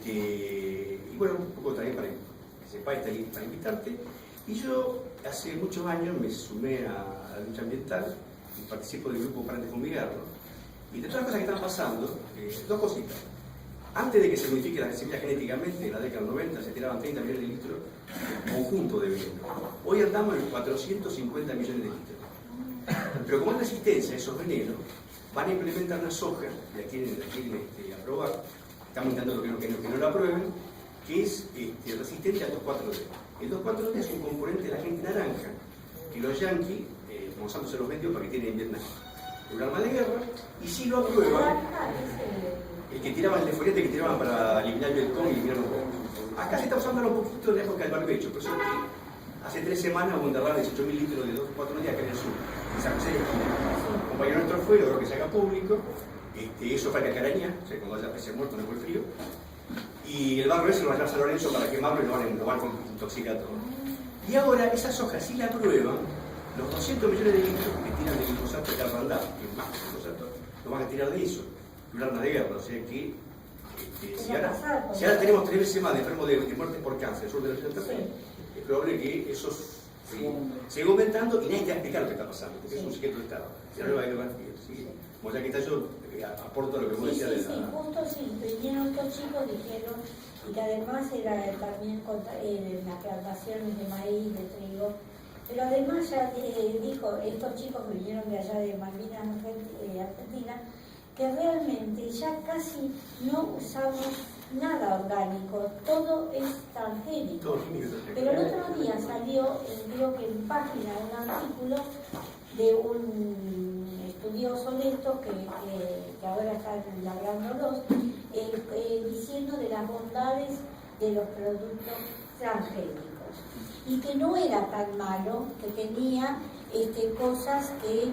Speaker 9: bueno, un poco también para que sepáis, para invitarte. Y yo hace muchos años me sumé a la lucha ambiental y participo del grupo Para Fumigar, ¿no? Y de todas las cosas que están pasando, 2 cositas. Antes de que se modifique la semilla genéticamente, en la década del 90 se tiraban 30 millones de litros conjunto de veneno. Hoy andamos en 450 millones de litros. Pero como hay resistencia a esos venenos, van a implementar una soja, y la quieren aprobar, estamos intentando que no la aprueben, que es resistente al 2,4-D. El 2,4-D es un componente de la gente naranja, que los yanquis, Monsanto se los vendió para que tienen en Vietnam. Es un arma de guerra, y si lo aprueban, el que tiraban el defoliante que tiraban para eliminar el Vietcong y eliminar los bombos. Acá se está usando un poquito en la época del barbecho, por eso hace 3 semanas hubo un derrame de 18.000 litros de 2,4-D acá en el sur, en San José de Chile. Un compañero nuestro fue, logró que se haga público. Eso fue a Cacaraña, o sea, cuando haya pez muerto no fue el frío. Y el barro ese lo van a llevar a San Lorenzo para quemarlo y lo van a intoxicar todo. Y ahora esa soja, si la prueban, los 200 millones de litros que tiran de glifosato de Carrandá, que es más que glifosato, lo van a tirar de eso, un arma de guerra. O sea que si ahora tenemos 3 veces más de enfermos de muerte por cáncer, sur de la ciudad, es probable que eso siga aumentando y nadie te va a explicar lo que está pasando, porque es un secreto de Estado. Si no le va a ir más bien. Como ya que está yo, aporto lo que vos decías de la...
Speaker 1: Sí, justo vinieron 2 chicos, dijeron, y que además era también las plantaciones de maíz, de trigo, pero además ya dijo, estos chicos que vinieron de allá de Malvinas, Argentina, que realmente ya casi no usamos nada orgánico, todo es transgénico. Pero el otro día salió, creo que en página, un artículo de un estudioso de esto que ahora está labrándolos, diciendo de las bondades de los productos transgénicos. y que no era tan malo, que tenía cosas que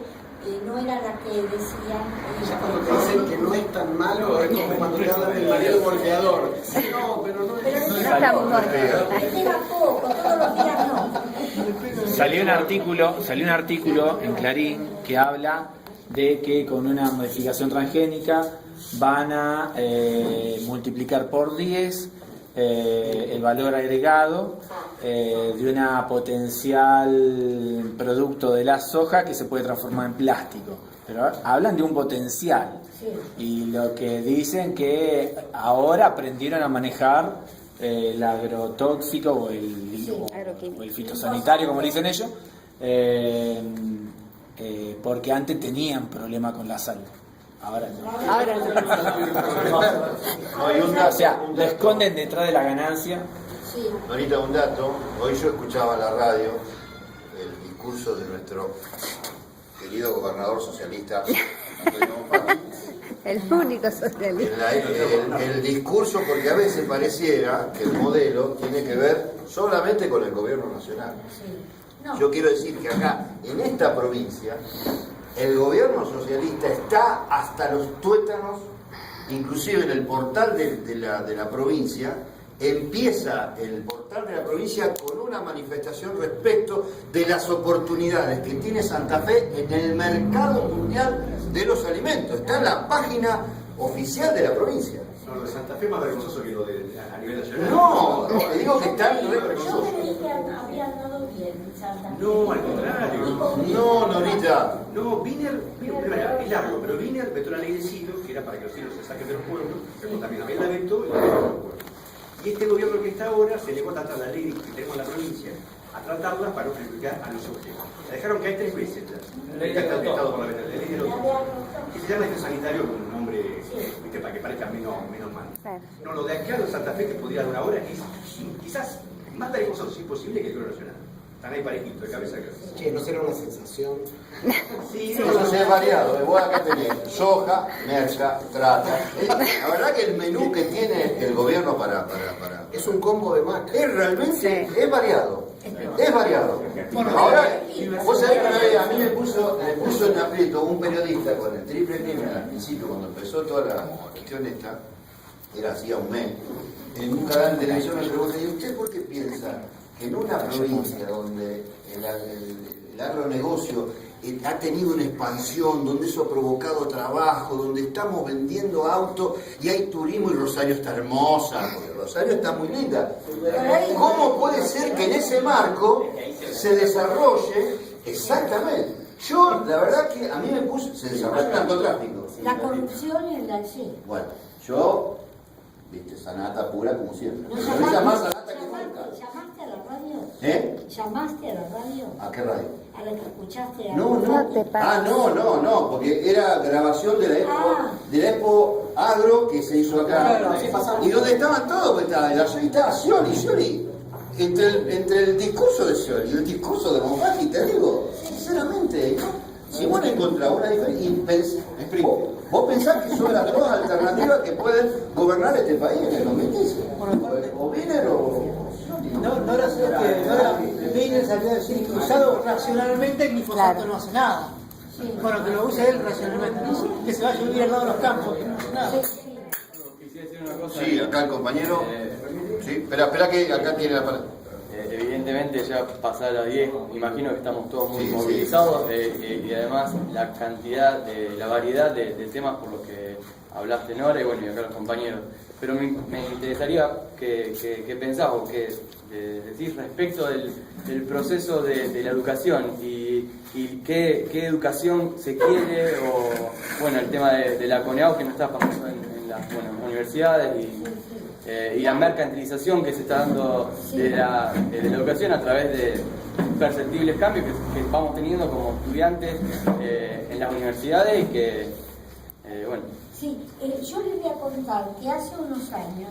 Speaker 1: no era la que decían.
Speaker 4: Ya cuando te dicen que no es tan malo, es como cuando te hablan del marido golpeador. No, pero no es
Speaker 1: tan malo. Era poco, todos los días no.
Speaker 10: Salió un artículo en Clarín que habla de que con una modificación transgénica van a multiplicar por 10 el valor agregado de una potencial producto de la soja que se puede transformar en plástico. Pero hablan de un potencial. Sí. Y lo que dicen que ahora aprendieron a manejar el agrotóxico o el fitosanitario, como le dicen ellos, porque antes tenían problema con la salud. Ahora no. O sea, lo esconden detrás de la ganancia.
Speaker 3: Sí. Norita, un dato. Hoy yo escuchaba en la radio el discurso de nuestro querido gobernador socialista, Antonio Bonfatti.
Speaker 11: El único socialista.
Speaker 3: El discurso, porque a veces pareciera que el modelo tiene que ver solamente con el gobierno nacional. Sí. No. Yo quiero decir que acá, en esta provincia, el gobierno socialista está hasta los tuétanos, inclusive en el portal de la provincia. Empieza el portal de la provincia con una manifestación respecto de las oportunidades que tiene Santa Fe en el mercado mundial de los alimentos. Está en la página oficial de la provincia.
Speaker 9: No, lo de Santa Fe es más vergonzoso que lo de a nivel nacional.
Speaker 3: No, te digo que está re vergonzoso.
Speaker 1: Yo creí que había andado bien Santa Fe.
Speaker 9: No, al contrario.
Speaker 3: No, Norita.
Speaker 9: No, Wiener, es largo, pero Wiener vetó la ley de silos, que era para que los silos se saquen de los pueblos, pero también había la vetó y la vetó de los pueblos. Y este gobierno que está ahora se negó a tratar la ley que tenemos en la provincia, a tratarla para no perjudicar a los objetos. La dejaron caer 3 veces ya. La ley del Estado por la ley de los que se llama sanitario con un nombre, ¿viste? Para que parezca menos mal. No, lo de acá de Santa Fe que podría dar una hora es quizás más vergonzoso, si posible, que el gobierno nacional. Están ahí parejitos, de cabeza a cabeza.
Speaker 4: Che, ¿no será una sensación?
Speaker 3: Sí, eso es variado. Vos acá tenés soja, merca, trata. La verdad que el menú que tiene el gobierno para
Speaker 4: es un combo de Mac.
Speaker 3: Es realmente, es variado. Es variado. Ahora, vos sabés que una vez a mí me puso en aprieto un periodista con el triple crimen al principio, cuando empezó toda la cuestión esta, era hacía un mes, en un canal de televisión me pregunté, ¿y usted por qué piensa que en una provincia donde el agronegocio ha tenido una expansión, donde eso ha provocado trabajo, donde estamos vendiendo autos y hay turismo y Rosario está hermosa, porque Rosario está muy linda? ¿Cómo puede ser que en ese marco se desarrolle exactamente? Yo, la verdad que a mí me puso, se desarrolla el narcotráfico.
Speaker 1: La corrupción es la sí.
Speaker 3: Bueno, yo, viste, sanata pura como siempre.
Speaker 1: ¿No
Speaker 3: pero ella más sanata que nunca.
Speaker 1: ¿Llamaste a la radio?
Speaker 3: ¿Eh?
Speaker 1: ¿Llamaste a la radio?
Speaker 3: ¿A qué radio?
Speaker 1: A la que escuchaste.
Speaker 3: No, porque era grabación de la Expo Agro que se hizo acá. Y donde estaban todos, pues estaba Scioli. Entre el discurso de Scioli y el discurso de Bonfatti, te digo, sinceramente, si vos no encontrás una diferencia, vos pensás que son las dos alternativas que pueden gobernar este país en el 2015. O Wiener o Scioli.
Speaker 12: No era cierto que Wiener salió a decir que usado racionalmente el glifosato no hace nada. Bueno, que lo use él racionalmente, ¿no? Que se vaya a vivir al lado de los campos, que no hace nada.
Speaker 3: Sí, acá el compañero. Sí, espera que acá tiene la palabra.
Speaker 13: Evidentemente ya pasar a 10, imagino que estamos todos muy movilizados y además la cantidad, la variedad de temas por los que hablaste, Nora, y bueno, y acá los compañeros. Pero me interesaría que pensás o que decís respecto del proceso de la educación y qué educación se quiere, o bueno, el tema de la CONEAU que no está pasando en las universidades y la mercantilización que se está dando de la educación a través de perceptibles cambios que vamos teniendo como estudiantes en las universidades y que, bueno.
Speaker 1: Sí, yo les voy a contar que hace unos años,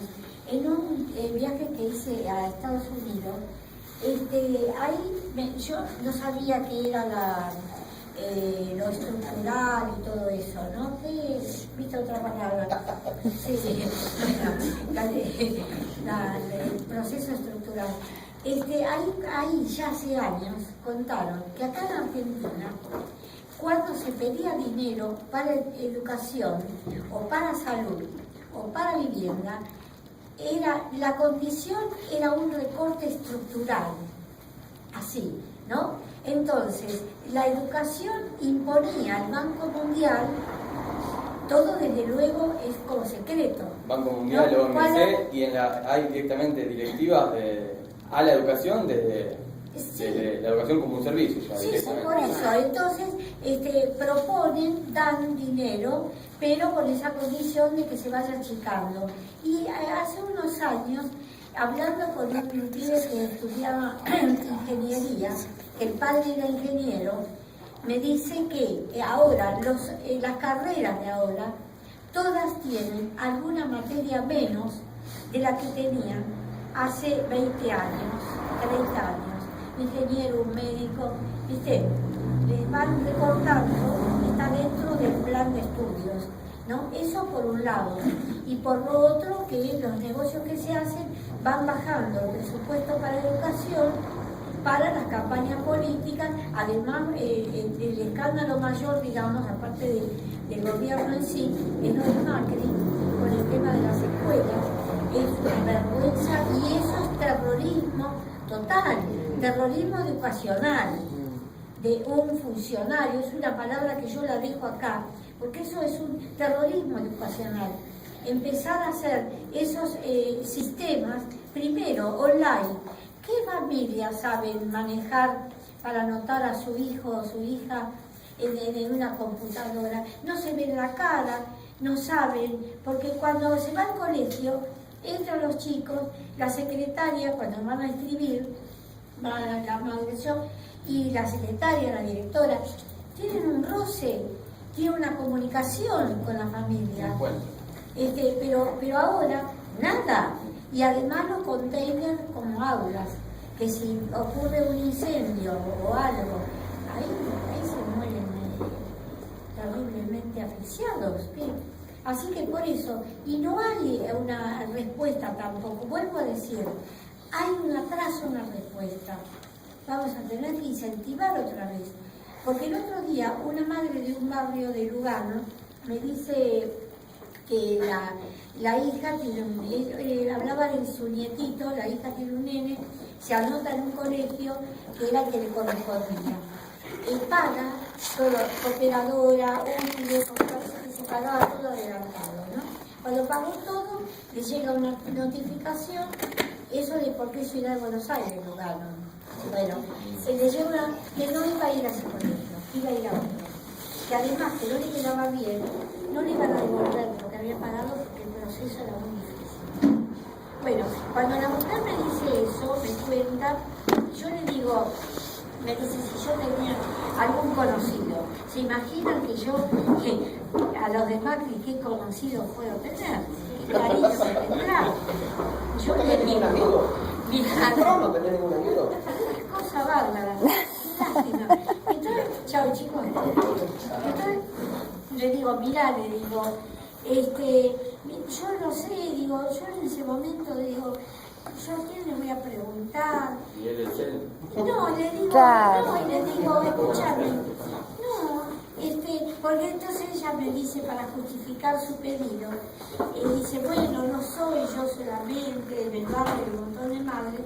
Speaker 1: en un viaje que hice a Estados Unidos, yo no sabía qué era lo estructural y todo eso, ¿no? ¿Viste otra palabra? Sí, el proceso estructural. Ahí ya hace años contaron que acá en Argentina, cuando se pedía dinero para educación, o para salud, o para vivienda, la condición era un recorte estructural, así, ¿no? Entonces, la educación imponía al Banco Mundial, todo desde luego es como secreto.
Speaker 13: Banco Mundial,
Speaker 1: ¿no?
Speaker 13: OMC, y hay directamente directivas a la educación desde la educación como un servicio. Ya,
Speaker 1: sí, por eso. Entonces, proponen, dan dinero, pero con esa condición de que se vaya achicando. Y hace unos años, hablando con un pibe que estudiaba ingeniería, el padre era ingeniero, me dice que ahora, las carreras de ahora, todas tienen alguna materia menos de la que tenían hace 20 años, 30 años. Ingeniero, un médico, ¿viste? Les van recortando, está dentro del plan de estudios, ¿no? Eso por un lado. Y por lo otro, que los negocios que se hacen van bajando el presupuesto para educación, para las campañas políticas. Además, el escándalo mayor, digamos, aparte del gobierno en sí, es lo de Macri, con el tema de las escuelas. Es una vergüenza y eso es terrorismo total, terrorismo educacional de un funcionario. Es una palabra que yo la dejo acá, porque eso es un terrorismo educacional. Empezar a hacer esos sistemas, primero online. ¿Qué familias saben manejar para anotar a su hijo o su hija en una computadora? No se ven la cara, no saben, porque cuando se va al colegio, entran los chicos, la secretaria, cuando van a escribir, va a la manutención, y la secretaria, la directora, tienen un roce, tienen una comunicación con la familia. Pero ahora, nada. Y además los containers como aulas, que si ocurre un incendio o algo, ahí se mueren terriblemente asfixiados. Así que por eso, y no hay una respuesta tampoco, vuelvo a decir, hay un atraso en la respuesta. Vamos a tener que incentivar otra vez. Porque el otro día una madre de un barrio de Lugano me dice que la hija tiene hablaba de su nietito, la hija tiene un nene, se anota en un colegio que era el que le correspondía. Paga todo, operadora, útiles, se pagaba todo adelantado, ¿no? Cuando pagó todo, le llega una notificación, eso de por qué Ciudad de Buenos Aires, Lugano. Bueno, se le llega que no iba a ir a ese colegio, iba a ir a otro. Que además que no le quedaba bien, no le iban a devolver lo que había pagado porque el proceso era muy difícil. Bueno, cuando la mujer me dice eso, me cuenta, yo le digo, me dice si yo tenía algún conocido. ¿Se imaginan que yo, a los demás, qué conocido puedo tener? ¿Qué cariño me tendrá? Yo le digo,
Speaker 4: ¿No tenés ningún amigo?
Speaker 1: Cosa bárbara, lástima. Entonces, chao chicos. Entonces le digo, mirá, le digo, yo no sé, digo, yo en ese momento digo, yo a quién le voy a preguntar.
Speaker 13: ¿Y él es él?
Speaker 1: No, le digo,
Speaker 11: claro.
Speaker 1: No, y le digo, escúchame, no, porque entonces ella me dice para justificar su pedido, dice, bueno, no soy yo solamente, en el barrio hay un montón de madres.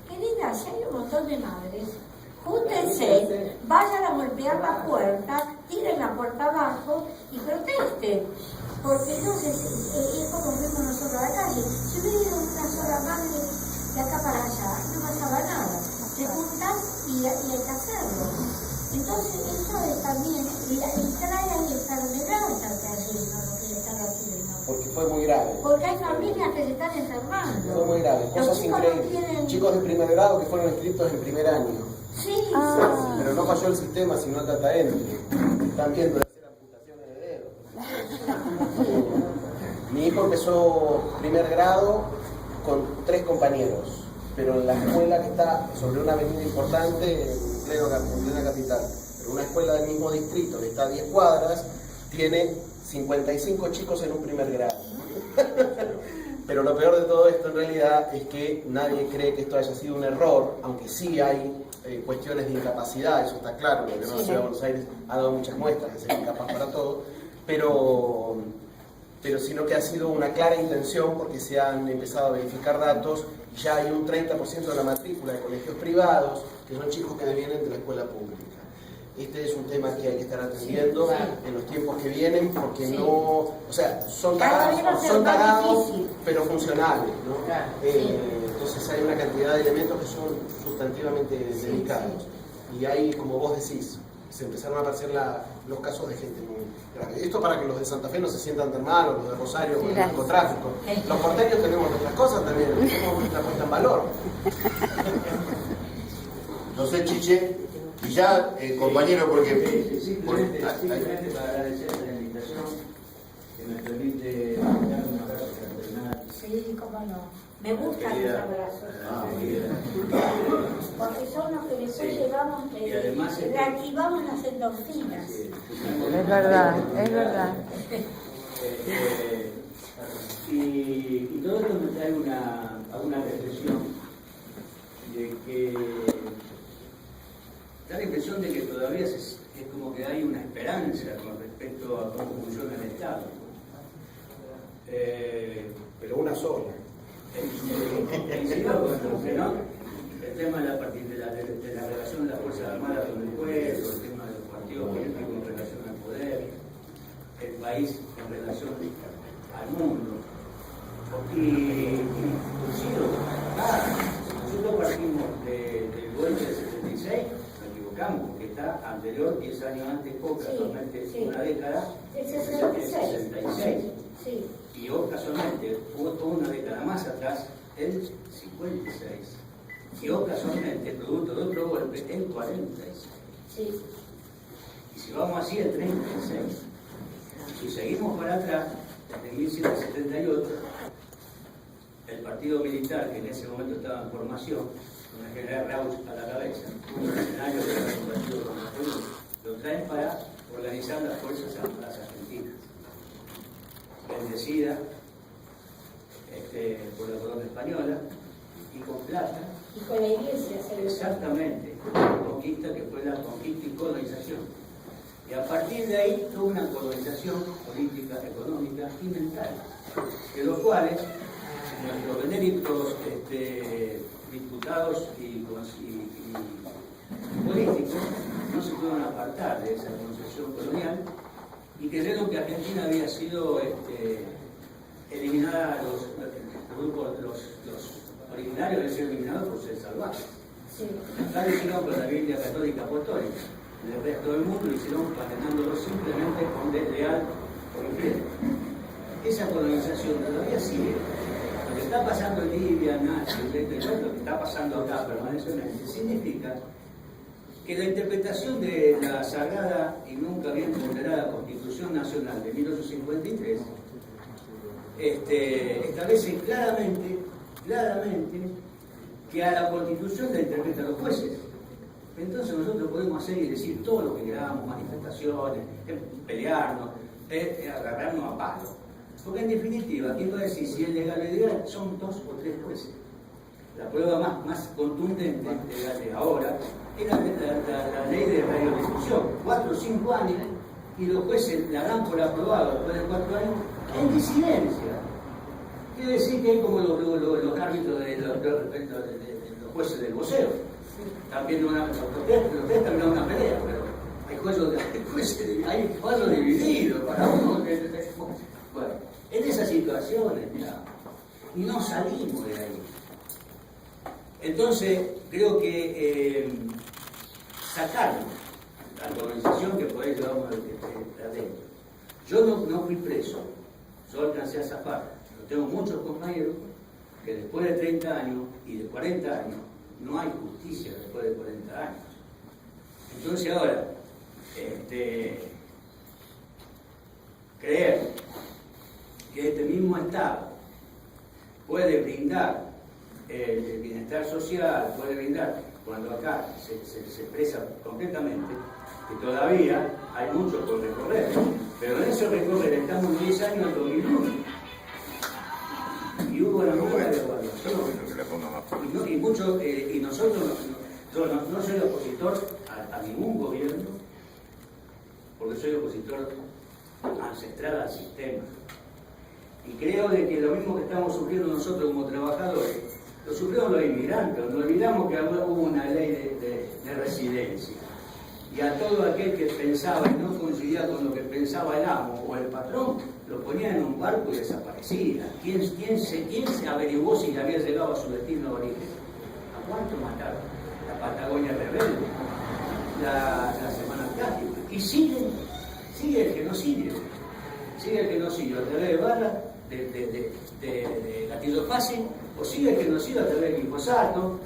Speaker 1: Querida, si hay un montón de madres, júntense, vayan a golpear la puerta, tiren la puerta abajo y protesten. Porque entonces es como vemos nosotros a la calle. Si hubiera ido una sola madre de acá para allá, no pasaba nada. Se juntan y hay que hacerlo. Entonces eso es también, y trae a la enfermedad está trayendo lo que le están haciendo.
Speaker 4: Porque fue muy grave.
Speaker 1: Porque hay familias que se están enfermando.
Speaker 4: Fue muy grave, cosas increíbles. Chicos de primer grado que fueron inscritos en primer año.
Speaker 1: Sí,
Speaker 4: Pero no falló el sistema, sino el data entry. Están viendo hacer amputaciones de dedos. Mi hijo empezó primer grado con 3 compañeros, pero en la escuela que está sobre una avenida importante, en plena capital, pero una escuela del mismo distrito que está a 10 cuadras, tiene 55 chicos en un primer grado. Pero lo peor de todo esto en realidad es que nadie cree que esto haya sido un error, aunque sí hay cuestiones de incapacidad, eso está claro, porque la Ciudad de Buenos Aires ha dado muchas muestras de ser incapaz para todo, pero sino que ha sido una clara intención porque se han empezado a verificar datos y ya hay un 30% de la matrícula de colegios privados que son chicos que vienen de la escuela pública. Este es un tema que hay que estar atendiendo en los tiempos que vienen porque no, o sea, son tagados pero funcionales, ¿no? Entonces hay una cantidad de elementos que son sustantivamente delicados y hay, como vos decís, se empezaron a aparecer los casos de gente muy grave. Esto para que los de Santa Fe no se sientan tan mal, o los de Rosario con el narcotráfico. Los porteños tenemos nuestras cosas también, tenemos nuestra puesta en valor.
Speaker 3: No sé, Chiche, y ya, compañero, porque...
Speaker 14: Simplemente para agradecer la invitación que me permite dar un abrazo fraternal.
Speaker 2: Sí, cómo no. Me gustan los abrazos. Porque son los que después llevamos, reactivamos las endorfinas.
Speaker 11: Es verdad, es verdad.
Speaker 14: Y todo esto me trae a una reflexión de que da la impresión de que todavía es como que hay una esperanza con respecto a cómo funciona el Estado.
Speaker 4: Pero una sola.
Speaker 14: El tema de la relación de las Fuerzas Armadas con el pueblo, el tema de los partidos políticos en relación al poder, el país en relación al mundo. Y nosotros partimos del golpe del 76, nos equivocamos, porque está anterior, 10 años antes, casualmente una década,
Speaker 2: el 66. Sí.
Speaker 14: Y casualmente hubo toda una década más atrás, el 56. Y casualmente, producto de otro golpe, el 46.
Speaker 2: Sí.
Speaker 14: Y si vamos así, el 36. Si seguimos para atrás, desde 1778, el partido militar, que en ese momento estaba en formación, con el general Rauch a la cabeza, un escenario que era combatido con Napoleón, lo traen para organizar las Fuerzas Armadas Argentinas. Bendecida por la corona española y con plata.
Speaker 2: Y con la iglesia.
Speaker 14: Exactamente, la conquista que fue la conquista y colonización. Y a partir de ahí toda una colonización política, económica y mental, de los cuales nuestros benéficos diputados y políticos no se pueden apartar de esa concepción colonial y creyeron que Argentina había sido eliminada, los originarios habían sido eliminados por ser salvajes.
Speaker 2: Sí.
Speaker 14: Acá lo hicieron con la Biblia Católica Apostólica. El resto del mundo lo hicieron patentándolo simplemente con desleal o infiel. Esa colonización todavía sigue. Lo que está pasando en Libia, Nazi, lo que está pasando acá permanentemente, significa que la interpretación de la sagrada y nunca bien ponderada Constitución Nacional de 1853 establece claramente que a la Constitución la interpretan los jueces. Entonces nosotros podemos hacer y decir todo lo que queramos, manifestaciones, pelearnos, agarrarnos a palo. Porque en definitiva, ¿quién va a decir si es legalidad? Son 2 o 3 jueces. La prueba más contundente de ahora es la ley de radiodifusión. 4 o 5 años y los jueces la dan por aprobado después de 4 años en disidencia. Quiere decir que es como los árbitros de los jueces del boxeo. También los tres terminan una pelea, pero hay juegos divididos para uno. Bueno, en esas situaciones, y no salimos de ahí. Entonces, creo que sacar la colonización que por ahí llevamos adentro. Yo no fui preso, yo alcancé a zafar. Yo tengo muchos compañeros que después de 30 años y de 40 años, no hay justicia después de 40 años. Entonces ahora, creer que este mismo Estado puede brindar el bienestar social, puede brindar, cuando acá se expresa concretamente, que todavía hay mucho por recorrer, pero en eso recorrer estamos 10 años en 2001. Y una mala evaluación. Y nosotros, yo no soy opositor a ningún gobierno, porque soy opositor ancestral al sistema. Y creo de que lo mismo que estamos sufriendo nosotros como trabajadores, lo sufrieron los inmigrantes. No olvidamos que hubo una ley de residencia. Y a todo aquel que pensaba y no coincidía con lo que pensaba el amo o el patrón, lo ponía en un barco y desaparecía. ¿Quién se averiguó si había llegado a su destino de origen? ¿A cuánto mataron? La Patagonia rebelde, la Semana Atlántica. Y sigue el genocidio. Sigue el genocidio a través de balas, de gatillo fácil, o sigue el genocidio a través de glifosato.